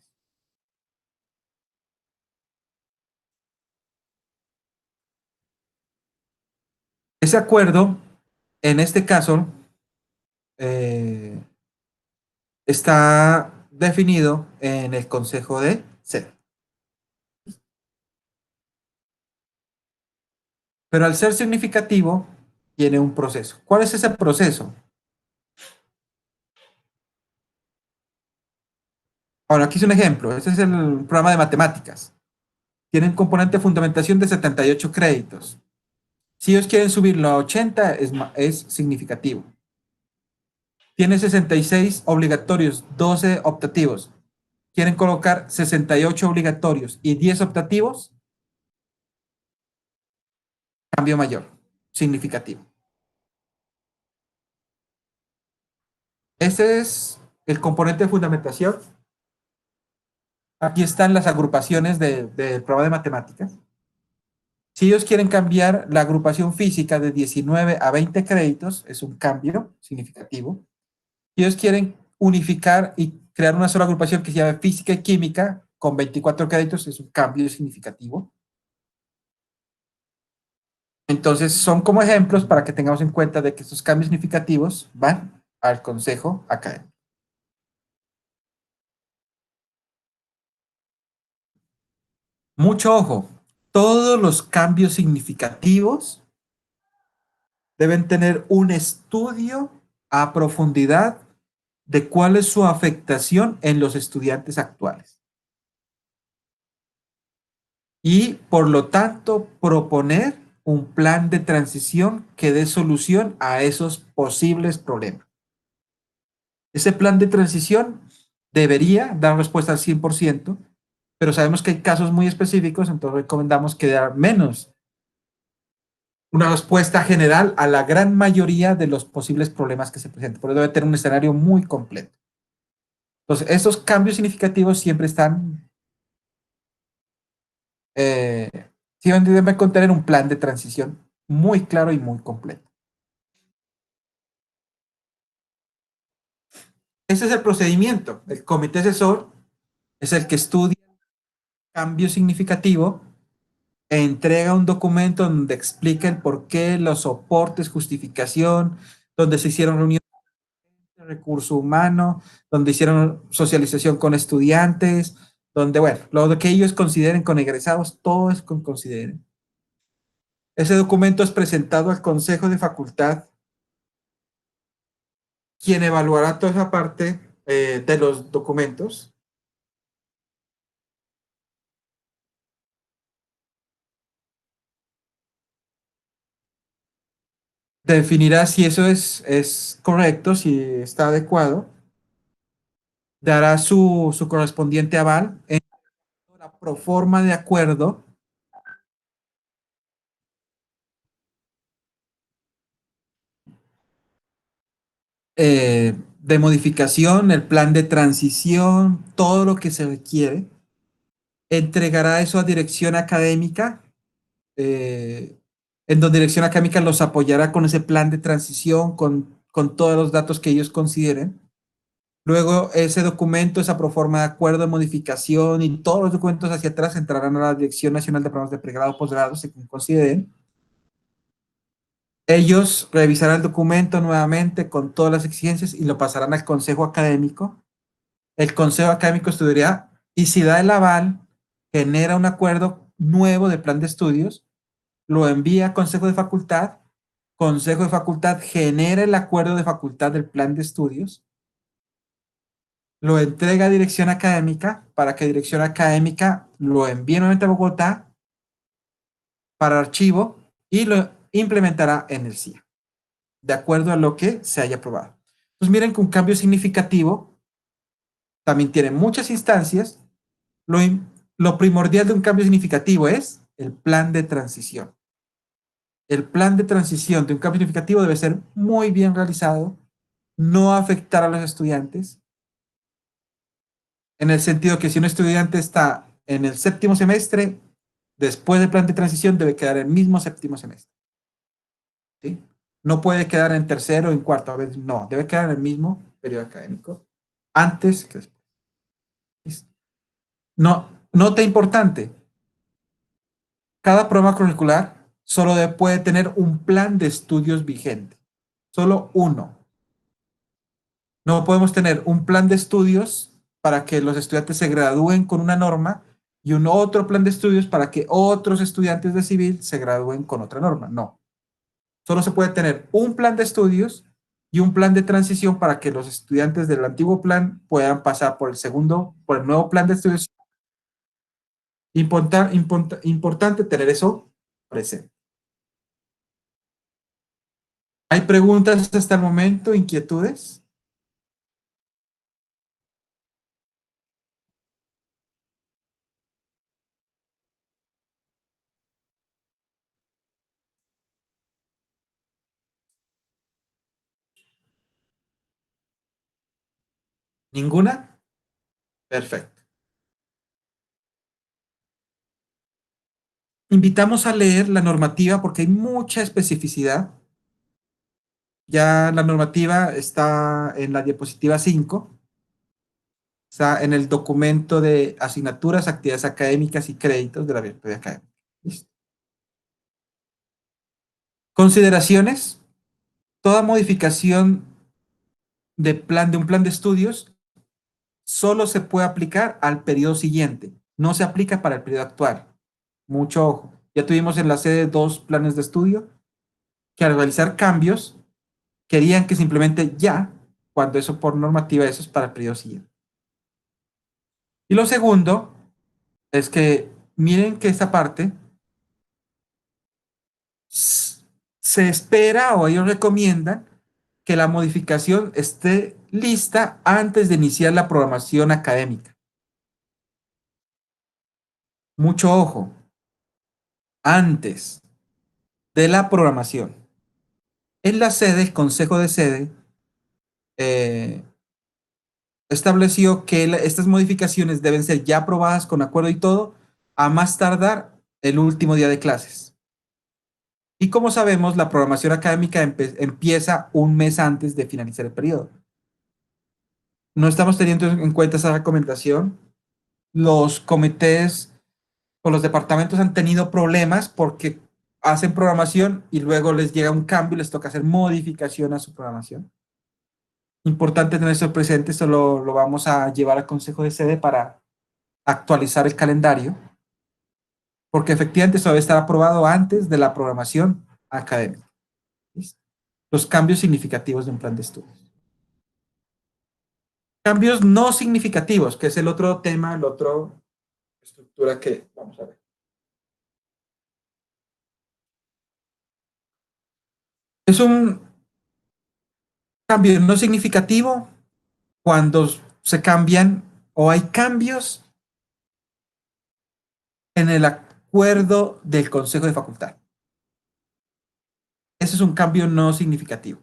Ese acuerdo, en este caso, está definido en el Consejo de Sede. Pero al ser significativo, tiene un proceso. ¿Cuál es ese proceso? Ahora, aquí es un ejemplo. Este es el programa de matemáticas. Tiene un componente de fundamentación de 78 créditos. Si ellos quieren subirlo a 80, es significativo. Tiene 66 obligatorios, 12 optativos. Quieren colocar 68 obligatorios y 10 optativos. Cambio mayor, significativo. Este es el componente de fundamentación. Aquí están las agrupaciones del programa de matemáticas. Si ellos quieren cambiar la agrupación física de 19 a 20 créditos, es un cambio significativo. Si ellos quieren unificar y crear una sola agrupación que se llame física y química con 24 créditos, es un cambio significativo. Entonces, son como ejemplos para que tengamos en cuenta de que estos cambios significativos van al consejo académico. Mucho ojo, todos los cambios significativos deben tener un estudio a profundidad de cuál es su afectación en los estudiantes actuales. Y, por lo tanto, proponer un plan de transición que dé solución a esos posibles problemas. Ese plan de transición debería dar respuesta al 100%, pero sabemos que hay casos muy específicos, entonces recomendamos que dé al menos una respuesta general a la gran mayoría de los posibles problemas que se presenten. Por eso debe tener un escenario muy completo. Entonces, estos cambios significativos siempre están, siempre deben contener un plan de transición muy claro y muy completo. Ese es el procedimiento. El comité asesor es el que estudia cambio significativo, entrega un documento donde explica el porqué, los soportes, justificación, donde se hicieron reuniones de recurso humano, donde hicieron socialización con estudiantes, donde, bueno, lo que ellos consideren con egresados, todo es con consideren. Ese documento es presentado al Consejo de Facultad, quien evaluará toda esa parte de los documentos. Definirá si eso es correcto, si está adecuado. Dará su correspondiente aval en la proforma de acuerdo de modificación, el plan de transición, todo lo que se requiere. Entregará eso a dirección académica, en donde dirección académica los apoyará con ese plan de transición, con todos los datos que ellos consideren. Luego ese documento, esa proforma de acuerdo de modificación y todos los documentos hacia atrás entrarán a la Dirección Nacional de Programas de Pregrado o Posgrado, según consideren. Ellos revisarán el documento nuevamente con todas las exigencias y lo pasarán al Consejo Académico. El Consejo Académico estudiará y si da el aval, genera un acuerdo nuevo de plan de estudios, lo envía a Consejo de Facultad, Consejo de Facultad genera el acuerdo de facultad del plan de estudios, lo entrega a Dirección Académica para que Dirección Académica lo envíe nuevamente a Bogotá para archivo y lo implementará en el CIA, de acuerdo a lo que se haya aprobado. Entonces miren que un cambio significativo también tiene muchas instancias. Lo primordial de un cambio significativo es el plan de transición. El plan de transición de un cambio significativo debe ser muy bien realizado, no afectar a los estudiantes, en el sentido que si un estudiante está en el séptimo semestre, después del plan de transición debe quedar en el mismo séptimo semestre. ¿Sí? No puede quedar en tercero o en cuarto, a veces no, debe quedar en el mismo periodo académico, antes que después. No, nota importante, cada programa curricular solo puede tener un plan de estudios vigente, solo uno. No podemos tener un plan de estudios para que los estudiantes se gradúen con una norma y un otro plan de estudios para que otros estudiantes de civil se gradúen con otra norma. No. Solo se puede tener un plan de estudios y un plan de transición para que los estudiantes del antiguo plan puedan pasar por el nuevo plan de estudios. Importante tener eso presente. ¿Hay preguntas hasta el momento? ¿Inquietudes? ¿Ninguna? Perfecto. Invitamos a leer la normativa porque hay mucha especificidad. Ya la normativa está en la diapositiva 5. Está en el documento de asignaturas, actividades académicas y créditos de la virtualidad académica. ¿Listo? Consideraciones. Toda modificación de un plan de estudios solo se puede aplicar al periodo siguiente. No se aplica para el periodo actual. Mucho ojo. Ya tuvimos en la sede 2 planes de estudio que al realizar cambios querían que simplemente ya, cuando eso por normativa, eso es para el periodo siguiente. Y lo segundo es que miren que esta parte se espera o ellos recomiendan que la modificación esté lista antes de iniciar la programación académica. Mucho ojo, antes de la programación. En la sede, el consejo de sede estableció que estas modificaciones deben ser ya aprobadas con acuerdo y todo, a más tardar el último día de clases. Y como sabemos, la programación académica empieza un mes antes de finalizar el periodo. No estamos teniendo en cuenta esa recomendación. Los comités o los departamentos han tenido problemas porque hacen programación y luego les llega un cambio y les toca hacer modificación a su programación. Importante tener eso presente, esto lo vamos a llevar al consejo de sede para actualizar el calendario, porque efectivamente eso debe estar aprobado antes de la programación académica. ¿Listo? Los cambios significativos de un plan de estudios. Cambios no significativos, que es el otro tema, la otra estructura que vamos a ver. Es un cambio no significativo cuando se cambian o hay cambios en el acuerdo del Consejo de Facultad. Ese es un cambio no significativo.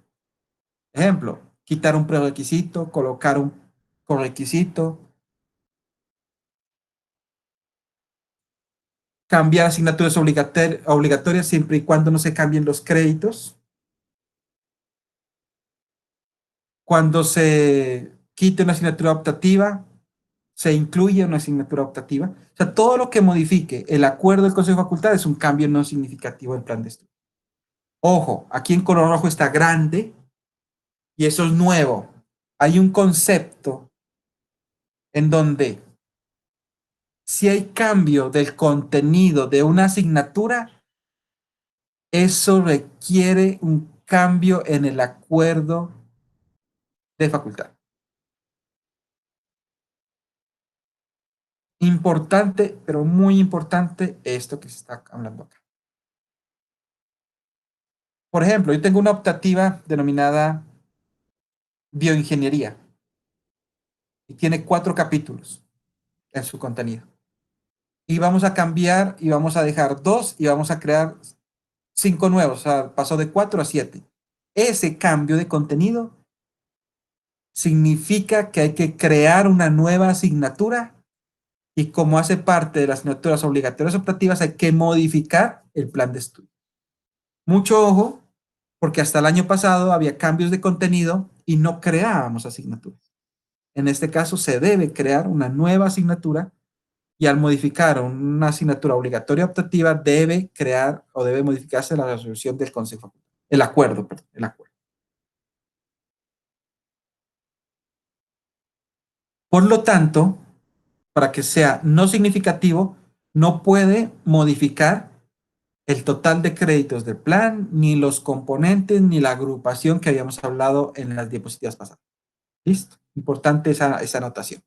Ejemplo, quitar un prerequisito, colocar un correquisito, cambiar asignaturas obligatorias siempre y cuando no se cambien los créditos. Cuando se quite una asignatura optativa, se incluye una asignatura optativa. O sea, todo lo que modifique el acuerdo del Consejo de Facultad es un cambio no significativo del plan de estudio. Ojo, aquí en color rojo está grande y eso es nuevo. Hay un concepto en donde si hay cambio del contenido de una asignatura, eso requiere un cambio en el acuerdo de facultad. Importante, pero muy importante esto que se está hablando acá. Por ejemplo, yo tengo una optativa denominada bioingeniería y tiene 4 capítulos en su contenido. Y vamos a cambiar y vamos a dejar 2 y vamos a crear 5 nuevos, o sea, pasó de 4 a 7. Ese cambio de contenido significa que hay que crear una nueva asignatura y como hace parte de las asignaturas obligatorias optativas hay que modificar el plan de estudio. Mucho ojo, porque hasta el año pasado había cambios de contenido y no creábamos asignaturas. En este caso se debe crear una nueva asignatura y al modificar una asignatura obligatoria optativa debe crear o debe modificarse la resolución del Consejo. El acuerdo, perdón, el acuerdo. Por lo tanto, para que sea no significativo, no puede modificar el total de créditos del plan, ni los componentes, ni la agrupación que habíamos hablado en las diapositivas pasadas. ¿Listo? Importante esa anotación.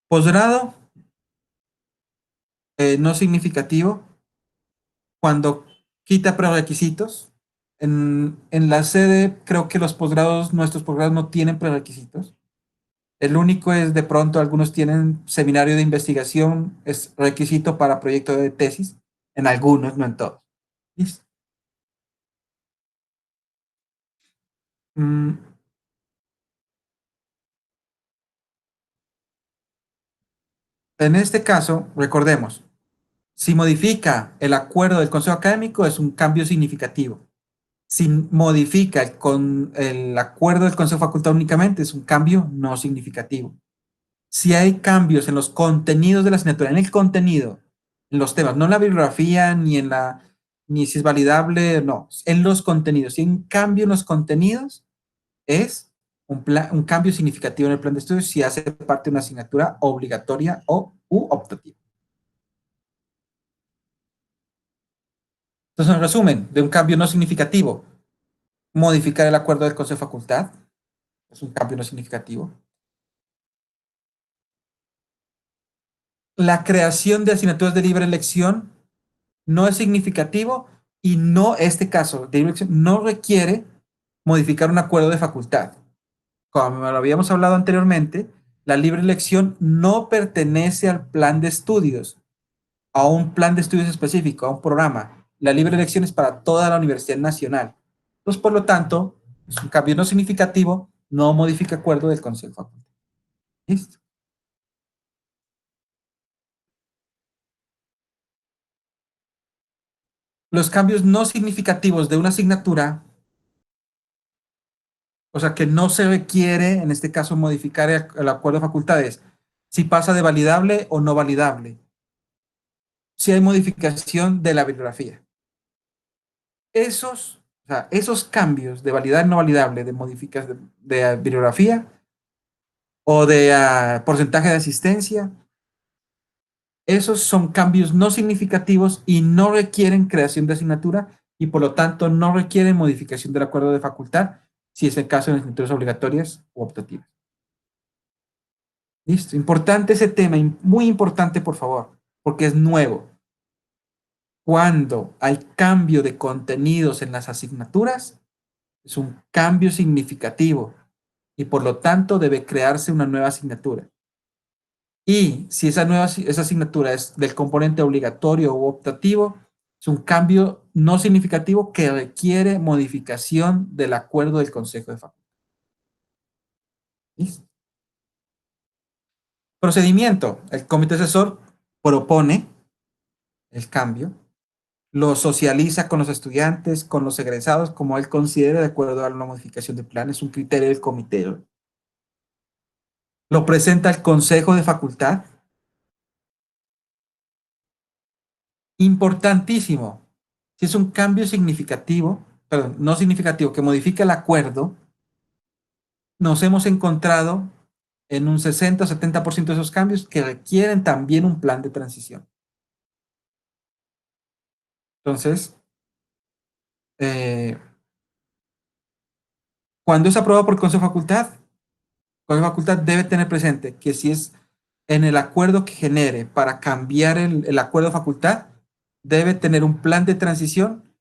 Posgrado, no significativo, cuando quita prerequisitos. En la sede creo que nuestros posgrados no tienen prerequisitos. El único es de pronto algunos tienen seminario de investigación, es requisito para proyecto de tesis, en algunos, no en todos. ¿Listo? En este caso, recordemos, si modifica el acuerdo del Consejo Académico es un cambio significativo. Si modifica el acuerdo del Consejo de Facultad únicamente es un cambio no significativo. Si hay cambios en los contenidos de la asignatura, en el contenido, en los temas, no en la bibliografía, ni si es validable, no, en los contenidos. Si hay un cambio en los contenidos, es un cambio significativo en el plan de estudios si hace parte de una asignatura obligatoria u optativa. Entonces, en resumen, de un cambio no significativo, modificar el acuerdo del Consejo de Facultad, es un cambio no significativo. La creación de asignaturas de libre elección no es significativo y este caso de libre elección no requiere modificar un acuerdo de facultad. Como lo habíamos hablado anteriormente, la libre elección no pertenece al plan de estudios, a un plan de estudios específico, a un programa. La libre elección es para toda la Universidad Nacional. Entonces, por lo tanto, es un cambio no significativo, no modifica acuerdo del Consejo de Facultad. ¿Listo? Los cambios no significativos de una asignatura, o sea que no se requiere, en este caso, modificar el acuerdo de facultades, si pasa de validable o no validable, si hay modificación de la bibliografía. Esos cambios de validar no validable, de modificación de bibliografía o de porcentaje de asistencia, esos son cambios no significativos y no requieren creación de asignatura y por lo tanto no requieren modificación del acuerdo de facultad si es el caso de asignaturas obligatorias u optativas. Listo, importante ese tema, muy importante por favor, porque es nuevo. Cuando hay cambio de contenidos en las asignaturas, es un cambio significativo y por lo tanto debe crearse una nueva asignatura. Y si esa asignatura es del componente obligatorio u optativo, es un cambio no significativo que requiere modificación del acuerdo del Consejo de Facultad. ¿Listo? Procedimiento. El comité asesor propone el cambio, lo socializa con los estudiantes, con los egresados, como él considere de acuerdo a la modificación de plan, es un criterio del comité. Lo presenta al Consejo de Facultad. Importantísimo, si es un cambio significativo, perdón, no significativo, que modifica el acuerdo, nos hemos encontrado en un 60 o 70% de esos cambios que requieren también un plan de transición. Entonces, cuando es aprobado por el Consejo de Facultad debe tener presente que si es en el acuerdo que genere para cambiar el acuerdo de facultad, debe tener un plan de transición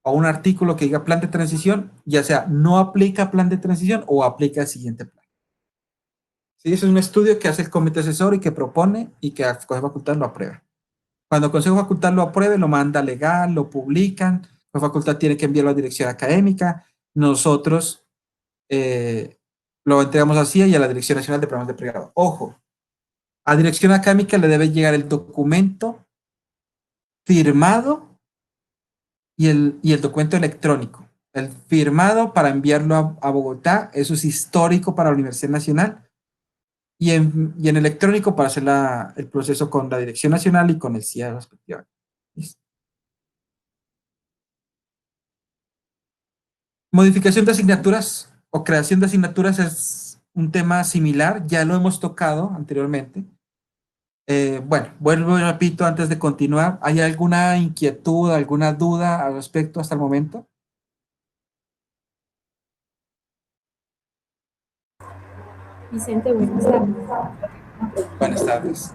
o un artículo que diga plan de transición, ya sea no aplica plan de transición o aplica el siguiente plan. ¿Sí? Eso es un estudio que hace el comité asesor y que propone y que el Consejo de Facultad lo aprueba. Cuando el Consejo de Facultad lo apruebe, lo manda legal, lo publican, la facultad tiene que enviarlo a dirección académica, nosotros lo entregamos así y a la Dirección Nacional de Programas de Pregrado. Ojo, a dirección académica le debe llegar el documento firmado y el documento electrónico. El firmado para enviarlo a Bogotá, eso es histórico para la Universidad Nacional, y en electrónico para hacer el proceso con la Dirección Nacional y con el CIA respectivamente. ¿Listo? Modificación de asignaturas o creación de asignaturas es un tema similar, ya lo hemos tocado anteriormente. Bueno, vuelvo y repito antes de continuar, ¿hay alguna inquietud, alguna duda al respecto hasta el momento? Vicente, buenas tardes. Buenas tardes.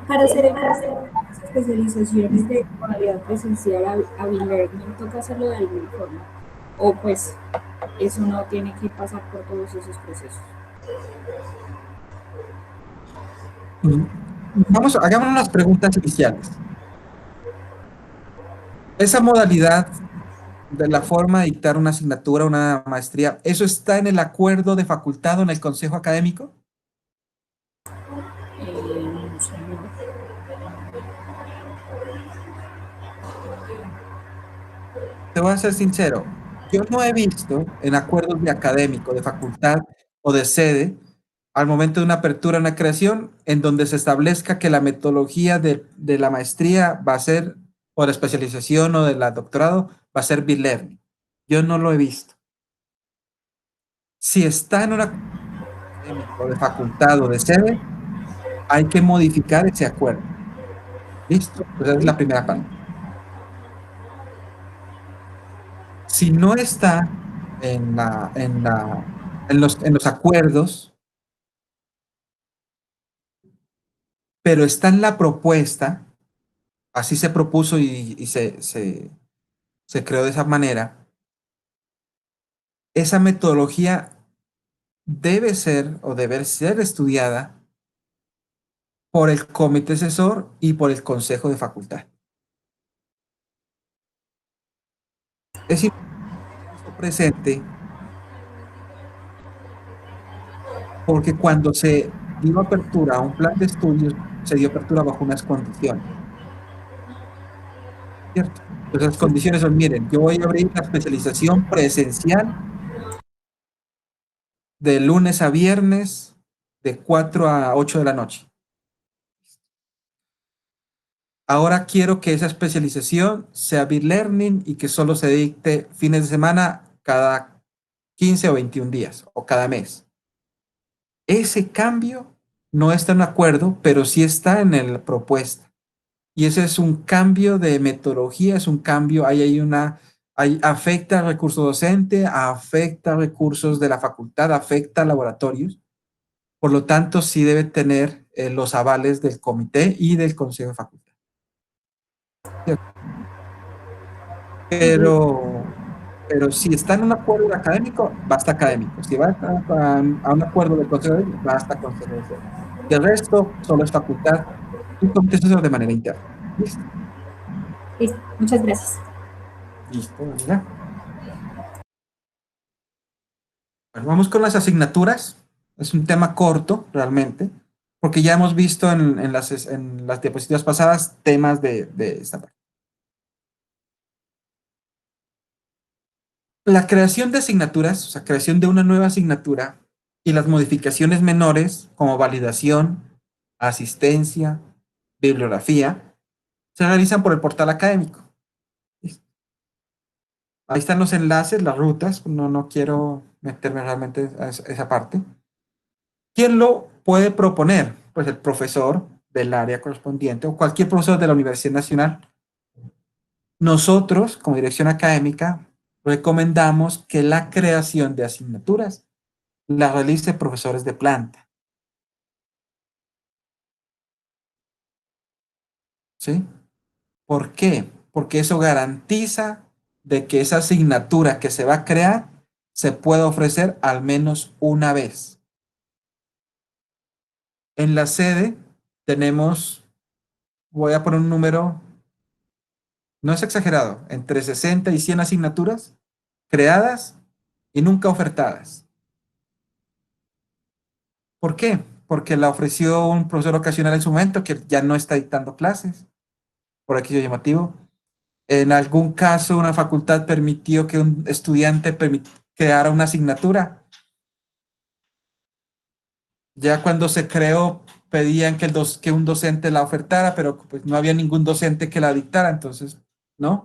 Para hacer las especializaciones de modalidad presencial a e-learning, ¿toca hacerlo de alguna forma? ¿O pues eso no tiene que pasar por todos esos procesos? Hagamos unas preguntas iniciales. Esa modalidad de la forma de dictar una asignatura, una maestría, ¿eso está en el acuerdo de facultad o en el consejo académico? No sé, no. Te voy a ser sincero, yo no he visto en acuerdos de académico, de facultad o de sede, al momento de una apertura, una creación, en donde se establezca que la metodología de la maestría va a ser, o la especialización o de la doctorado, va a ser B-Learning. Yo no lo he visto. Si está en un académico de facultad o de sede, hay que modificar ese acuerdo. ¿Listo? Pues esa es la primera parte. Si no está en los acuerdos, pero está en la propuesta, así se propuso y se creó de esa manera, esa metodología debe ser o debe ser estudiada por el comité asesor y por el consejo de facultad. Es importante esto presente porque cuando se dio apertura a un plan de estudios, se dio apertura bajo unas condiciones. ¿Cierto? Pues las condiciones son, miren, yo voy a abrir una especialización presencial de lunes a viernes de 4 a 8 de la noche. Ahora quiero que esa especialización sea B-Learning y que solo se dicte fines de semana cada 15 o 21 días o cada mes. Ese cambio no está en acuerdo, pero sí está en la propuesta. Y ese es un cambio de metodología, es un cambio, afecta al recurso docente, afecta a recursos de la facultad, afecta a laboratorios. Por lo tanto, sí debe tener los avales del comité y del consejo de facultad. Pero si está en un acuerdo académico, basta académico. Si va a un acuerdo del consejo, basta consejo. Y el resto solo es facultad y comité asesor de manera interna. ¿Listo? Listo, muchas gracias. Listo, Daniela. Bueno, vamos con las asignaturas. Es un tema corto, realmente, porque ya hemos visto en las diapositivas pasadas temas de esta parte. La creación de asignaturas, o sea, creación de una nueva asignatura y las modificaciones menores, como validación, asistencia, bibliografía, se realizan por el portal académico. Ahí están los enlaces, las rutas, no quiero meterme realmente a esa parte. ¿Quién lo puede proponer? Pues el profesor del área correspondiente o cualquier profesor de la Universidad Nacional. Nosotros, como dirección académica, recomendamos que la creación de asignaturas la realice profesores de planta. ¿Sí? ¿Por qué? Porque eso garantiza de que esa asignatura que se va a crear se pueda ofrecer al menos una vez. En la sede tenemos, voy a poner un número, no es exagerado, entre 60 y 100 asignaturas creadas y nunca ofertadas. ¿Por qué? Porque la ofreció un profesor ocasional en su momento que ya no está dictando clases, por aquello llamativo. En algún caso, una facultad permitió que un estudiante creara una asignatura. Ya cuando se creó, pedían que un docente la ofertara, pero pues no había ningún docente que la dictara, entonces, ¿no?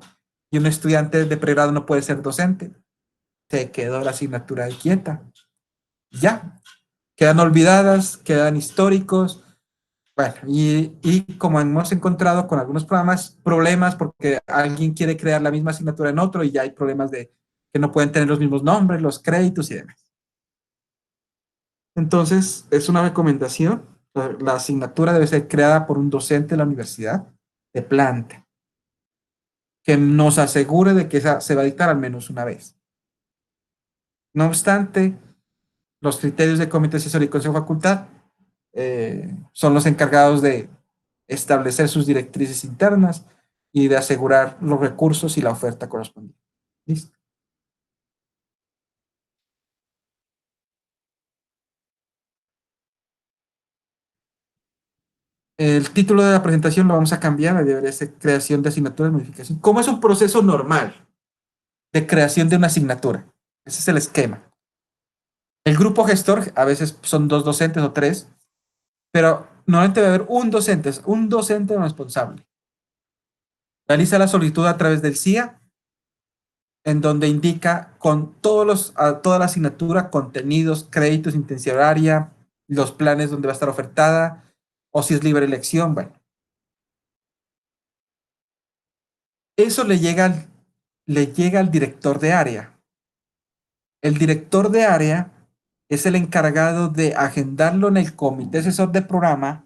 Y un estudiante de pregrado no puede ser docente. Se quedó la asignatura ahí quieta. Ya, quedan olvidadas, quedan históricos. Bueno, y como hemos encontrado con algunos problemas porque alguien quiere crear la misma asignatura en otro y ya hay problemas de que no pueden tener los mismos nombres, los créditos y demás. Entonces, es una recomendación. La asignatura debe ser creada por un docente de la universidad de planta, que nos asegure de que esa se va a dictar al menos una vez. No obstante, los criterios de comité asesor y consejo de facultad son los encargados de establecer sus directrices internas y de asegurar los recursos y la oferta correspondiente. ¿Listo? El título de la presentación lo vamos a cambiar, debería ser creación de asignaturas, modificación. ¿Cómo es un proceso normal de creación de una asignatura? Ese es el esquema. El grupo gestor, a veces son 2 docentes o 3, pero normalmente debe haber un docente responsable. Realiza la solicitud a través del CIA, en donde indica con toda la asignatura, contenidos, créditos, intensidad horaria, los planes donde va a estar ofertada, o si es libre elección, bueno. Eso le llega al director de área. El director de área es el encargado de agendarlo en el comité asesor de programa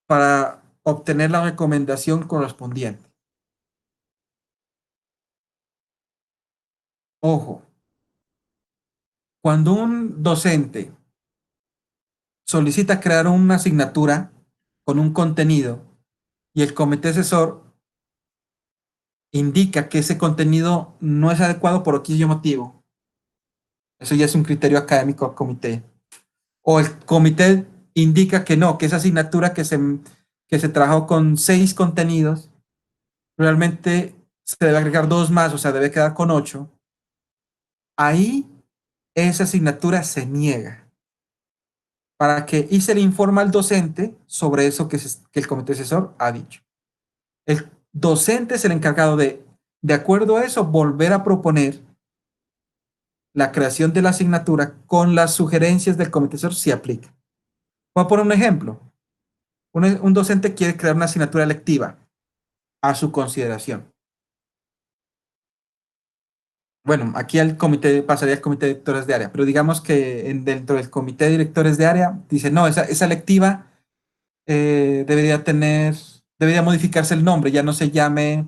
para obtener la recomendación correspondiente. Ojo, cuando un docente solicita crear una asignatura con un contenido y el comité asesor indica que ese contenido no es adecuado por aquello motivo, eso ya es un criterio académico del comité, o el comité indica que no, que esa asignatura que se trabajó con 6 contenidos, realmente se debe agregar 2 más, o sea, debe quedar con 8. Ahí esa asignatura se niega. Y se le informa al docente sobre eso que el comité asesor ha dicho. El docente es el encargado de acuerdo a eso, volver a proponer la creación de la asignatura con las sugerencias del comité asesor si aplica. Voy a poner un ejemplo. Un docente quiere crear una asignatura electiva a su consideración. Bueno, aquí al comité pasaría al comité de directores de área, pero digamos que dentro del comité de directores de área dice, no, esa electiva debería modificarse el nombre, ya no se llame,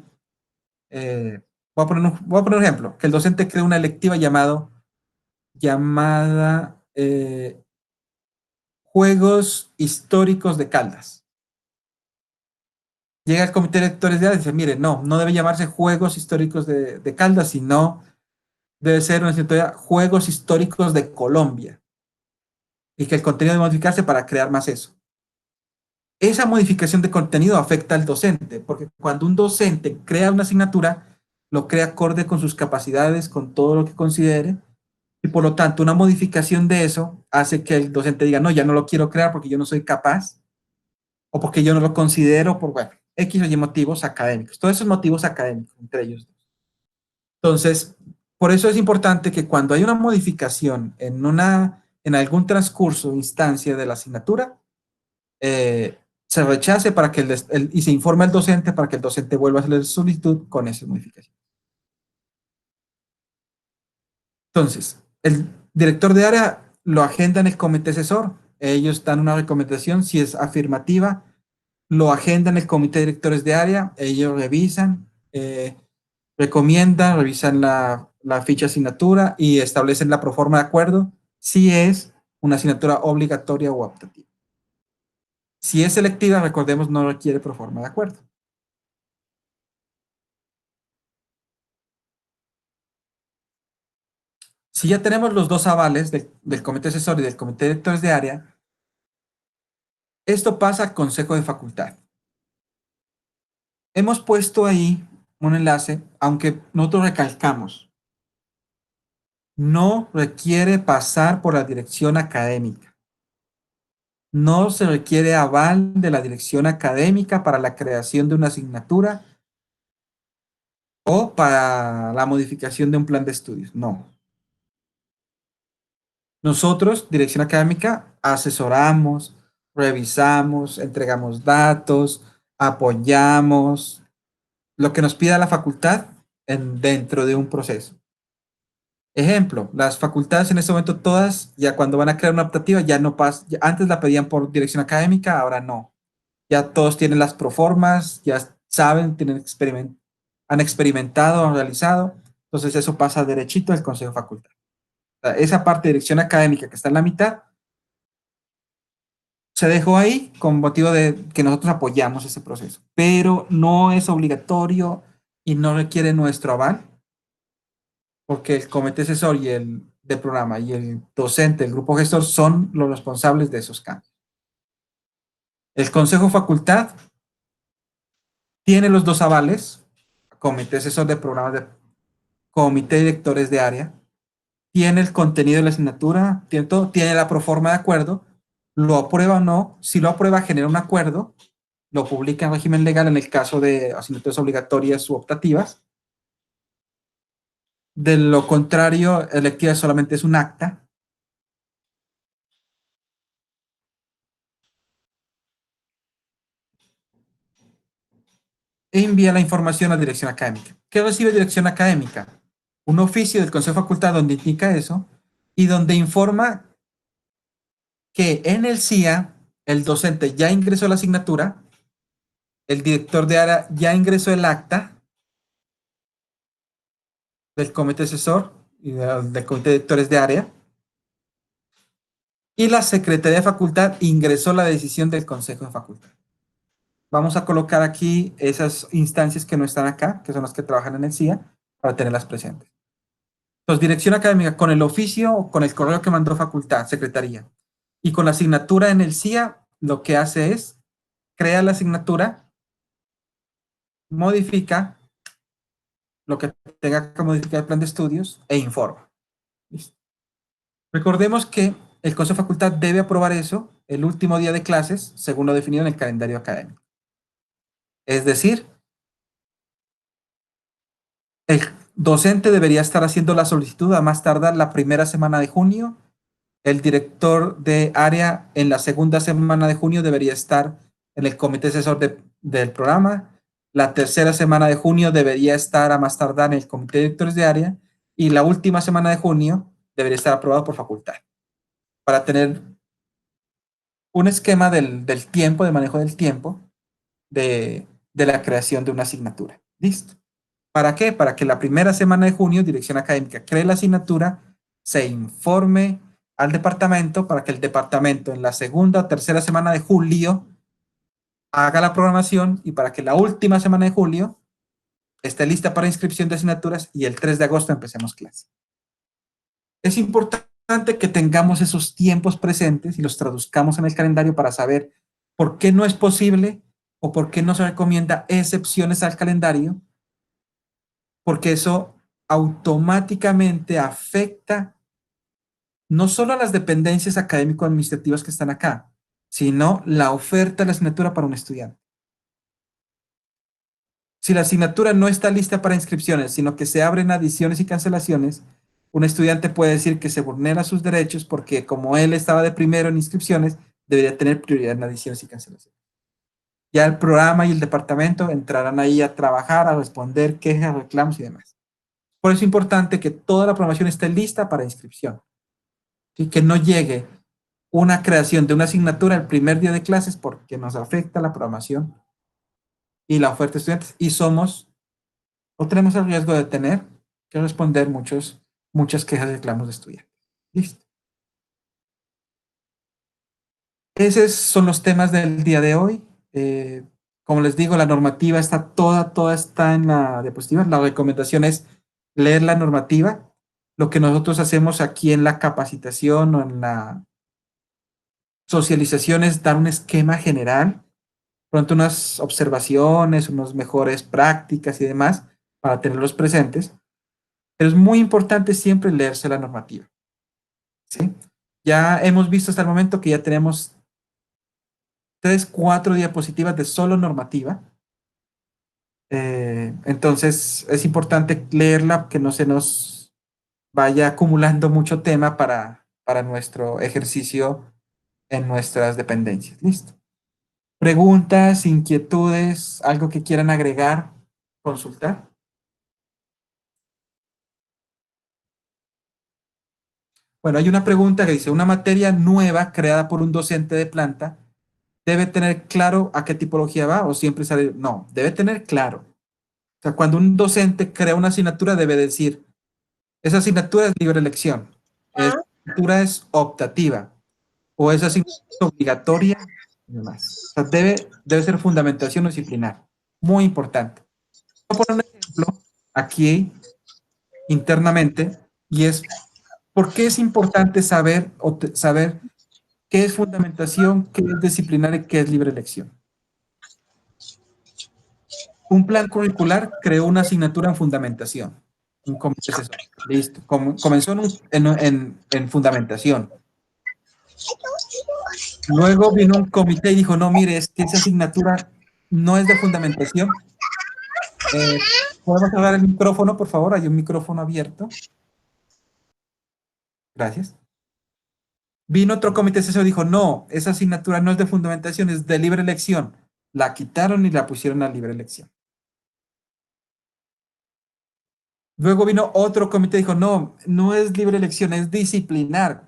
voy a poner un ejemplo, que el docente cree una electiva llamada Juegos Históricos de Caldas. Llega el comité de directores de área y dice, mire, no debe llamarse Juegos Históricos de Caldas, sino debe ser una asignatura Juegos Históricos de Colombia. Y que el contenido debe modificarse para crear más eso. Esa modificación de contenido afecta al docente, porque cuando un docente crea una asignatura, lo crea acorde con sus capacidades, con todo lo que considere, y por lo tanto una modificación de eso hace que el docente diga, no, ya no lo quiero crear porque yo no soy capaz, o porque yo no lo considero por, bueno, X o Y motivos académicos. Todos esos motivos académicos, entre ellos. Entonces, por eso es importante que cuando hay una modificación en algún transcurso o instancia de la asignatura, se rechace para que y se informe al docente para que el docente vuelva a hacer la solicitud con esa modificación. Entonces, el director de área lo agenda en el comité asesor. Ellos dan una recomendación, si es afirmativa, lo agenda en el comité de directores de área. Ellos revisan, revisan la ficha asignatura y establecen la proforma de acuerdo si es una asignatura obligatoria o optativa. Si es selectiva, recordemos, no requiere proforma de acuerdo. Si ya tenemos los dos avales del comité asesor y del comité de directores de área, esto pasa al consejo de facultad. Hemos puesto ahí un enlace, aunque nosotros recalcamos, no requiere pasar por la dirección académica. No se requiere aval de la dirección académica para la creación de una asignatura o para la modificación de un plan de estudios. No. Nosotros, dirección académica, asesoramos, revisamos, entregamos datos, apoyamos lo que nos pida la facultad dentro de un proceso. Ejemplo, las facultades en este momento todas, ya cuando van a crear una optativa, ya no pasa, antes la pedían por dirección académica, ahora no. Ya todos tienen las proformas, ya saben, han experimentado, han realizado, entonces eso pasa derechito al consejo de facultad. O sea, esa parte de dirección académica que está en la mitad, se dejó ahí con motivo de que nosotros apoyamos ese proceso, pero no es obligatorio y no requiere nuestro aval, porque el comité asesor y el de programa y el docente, el grupo gestor, son los responsables de esos cambios. El consejo de facultad tiene los dos avales, comité asesor de programas, comité de directores de área, tiene el contenido de la asignatura, tiene todo, tiene la proforma de acuerdo, lo aprueba o no, si lo aprueba genera un acuerdo, lo publica en régimen legal en el caso de asignaturas obligatorias u optativas. De lo contrario, electiva solamente es un acta. E envía la información a la dirección académica. ¿Qué recibe dirección académica? Un oficio del consejo de facultad donde indica eso y donde informa que en el CIA el docente ya ingresó la asignatura, el director de área ya ingresó el acta del comité asesor y del comité de directores de área, y la secretaría de facultad ingresó la decisión del consejo de facultad. Vamos a colocar aquí esas instancias que no están acá, que son las que trabajan en el CIA, para tenerlas presentes. Entonces, dirección académica con el oficio o con el correo que mandó facultad, secretaría. Y con la asignatura en el CIA, lo que hace es, crea la asignatura, modifica lo que tenga que modificar el plan de estudios e informa. ¿Listo? Recordemos que el Consejo de Facultad debe aprobar eso el último día de clases, según lo definido en el calendario académico. Es decir, el docente debería estar haciendo la solicitud a más tardar la primera semana de junio. El director de área en la segunda semana de junio debería estar en el comité asesor del programa. La tercera semana de junio debería estar a más tardar en el comité de directores de área. Y la última semana de junio debería estar aprobado por facultad. Para tener un esquema del tiempo, de manejo del tiempo, de la creación de una asignatura. ¿Listo? ¿Para qué? Para que la primera semana de junio, Dirección Académica cree la asignatura, se informe al departamento para que el departamento en la segunda o tercera semana de julio haga la programación y para que la última semana de julio esté lista para inscripción de asignaturas y el 3 de agosto empecemos clase. Es importante que tengamos esos tiempos presentes y los traduzcamos en el calendario para saber por qué no es posible o por qué no se recomienda excepciones al calendario, porque eso automáticamente afecta no solo a las dependencias académico-administrativas que están acá, sino la oferta de la asignatura para un estudiante. Si la asignatura no está lista para inscripciones, sino que se abren adiciones y cancelaciones, un estudiante puede decir que se vulnera sus derechos porque como él estaba de primero en inscripciones, debería tener prioridad en adiciones y cancelaciones. Ya el programa y el departamento entrarán ahí a trabajar, a responder quejas, reclamos y demás. Por eso es importante que toda la programación esté lista para inscripción. Y que no llegue una creación de una asignatura el primer día de clases porque nos afecta la programación y la oferta de estudiantes y tenemos el riesgo de tener que responder muchas quejas y reclamos de estudiantes. Listo. Esos son los temas del día de hoy. Como les digo, la normativa está toda está en la diapositiva. La recomendación es leer la normativa. Lo que nosotros hacemos aquí en la capacitación o en la socialización es dar un esquema general, pronto unas observaciones, unas mejores prácticas y demás para tenerlos presentes. Pero es muy importante siempre leerse la normativa. ¿Sí? Ya hemos visto hasta el momento que ya tenemos 3-4 diapositivas de solo normativa. Entonces es importante leerla, que no se nos vaya acumulando mucho tema para nuestro ejercicio en nuestras dependencias. Listo. Preguntas, inquietudes, algo que quieran agregar, consultar. Bueno, hay una pregunta que dice, una materia nueva creada por un docente de planta, ¿debe tener claro a qué tipología va o siempre sale? No, debe tener claro. O sea, cuando un docente crea una asignatura debe decir, esa asignatura es libre elección, esa asignatura es optativa o esa asignatura es obligatoria y demás. O sea, debe ser fundamentación disciplinar. Muy importante. Voy a poner un ejemplo aquí internamente y es ¿por qué es importante saber qué es fundamentación, qué es disciplinar y qué es libre elección? Un plan curricular creó una asignatura en fundamentación. Un comité asesor. Listo. Comenzó en fundamentación. Luego vino un comité y dijo, no, mire, es que esa asignatura no es de fundamentación. ¿Podemos cerrar el micrófono, por favor? Hay un micrófono abierto. Gracias. Vino otro comité asesor y dijo, no, esa asignatura no es de fundamentación, es de libre elección. La quitaron y la pusieron a libre elección. Luego vino otro comité y dijo, no, no es libre elección, es disciplinar.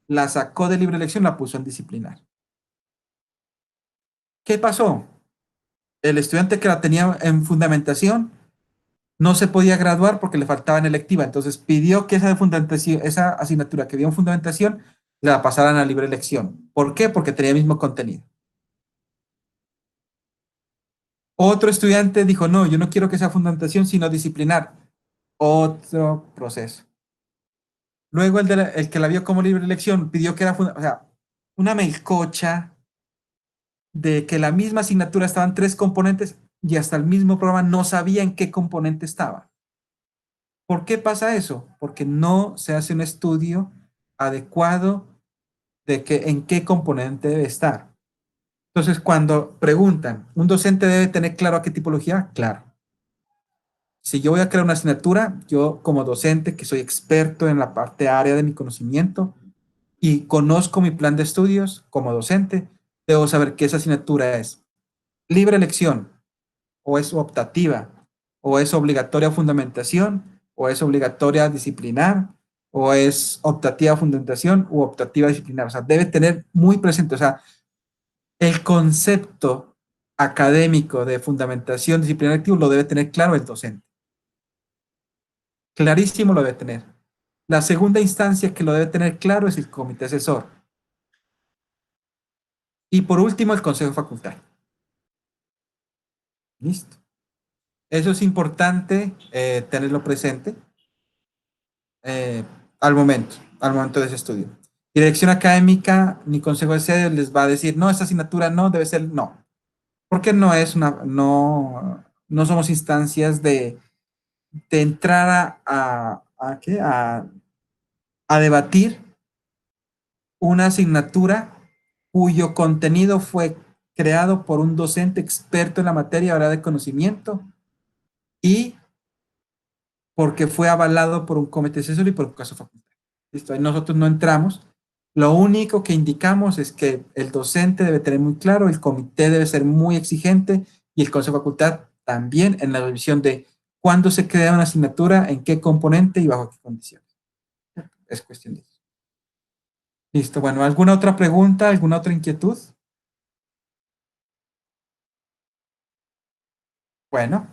La sacó de libre elección, la puso en disciplinar. ¿Qué pasó? El estudiante que la tenía en fundamentación no se podía graduar porque le faltaba en electiva, entonces pidió que esa asignatura que había en fundamentación la pasaran a libre elección. ¿Por qué? Porque tenía el mismo contenido. Otro estudiante dijo, no, yo no quiero que sea fundamentación, sino disciplinar. Otro proceso. Luego el que la vio como libre elección pidió que era, o sea, una melcocha de que la misma asignatura estaban 3 componentes y hasta el mismo programa no sabía en qué componente estaba. ¿Por qué pasa eso? Porque no se hace un estudio adecuado de en qué componente debe estar. Entonces, cuando preguntan, ¿un docente debe tener claro a qué tipología? Claro. Si yo voy a crear una asignatura, yo como docente, que soy experto en la parte área de mi conocimiento y conozco mi plan de estudios como docente, debo saber que esa asignatura es libre elección, o es optativa, o es obligatoria fundamentación, o es obligatoria disciplinar, o es optativa fundamentación u optativa disciplinar. O sea, debe tener muy presente, o sea, el concepto académico de fundamentación disciplinar activo lo debe tener claro el docente. Clarísimo lo debe tener. La segunda instancia que lo debe tener claro es el comité asesor. Y por último, el consejo de facultad. Listo. Eso es importante tenerlo presente eh, al momento de ese estudio. Dirección académica ni consejo de sede les va a decir, no, esta asignatura no, debe ser no. Porque no es una, no somos instancias de entrar ¿qué? A debatir una asignatura cuyo contenido fue creado por un docente experto en la materia, área de conocimiento, y porque fue avalado por un comité asesor y por un caso facultad. ¿Listo? Ahí nosotros no entramos. Lo único que indicamos es que el docente debe tener muy claro, el comité debe ser muy exigente y el consejo de facultad también en la revisión de cuándo se crea una asignatura, en qué componente y bajo qué condiciones. Es cuestión de eso. Listo. Bueno, ¿alguna otra pregunta? ¿Alguna otra inquietud? Bueno,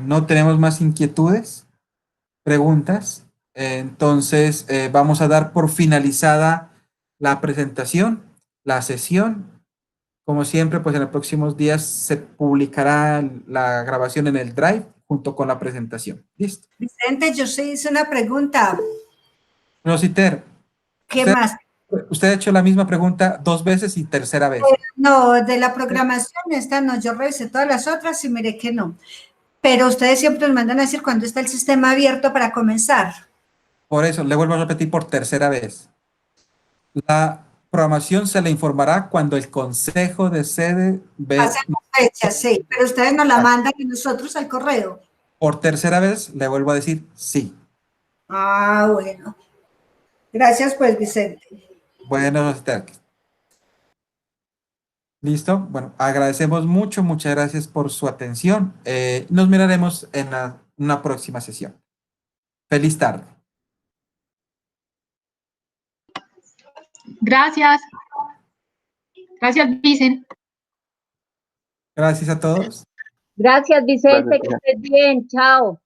no tenemos más inquietudes, preguntas. Entonces, vamos a dar por finalizada la presentación, la sesión. Como siempre, pues en los próximos días se publicará la grabación en el Drive junto con la presentación. ¿Listo? Vicente, yo sí hice una pregunta. Rositer, ¿Qué más? usted ha hecho la misma pregunta 2 veces y tercera vez. No, de la programación esta no, yo revisé todas las otras y miré que no. Pero ustedes siempre nos mandan a decir cuándo está el sistema abierto para comenzar. Por eso, le vuelvo a repetir por tercera vez. La programación se le informará cuando el consejo de sede ve. Hace fecha, sí, pero ustedes nos la mandan a nosotros al correo. Por tercera vez, le vuelvo a decir sí. Ah, bueno. Gracias, pues, Vicente. Bueno, Rositer. ¿Listo? Bueno, agradecemos mucho, muchas gracias por su atención. Nos miraremos en una próxima sesión. Feliz tarde. Gracias. Gracias, Vicen. Gracias a todos. Gracias, Vicente, que estés bien. Chao.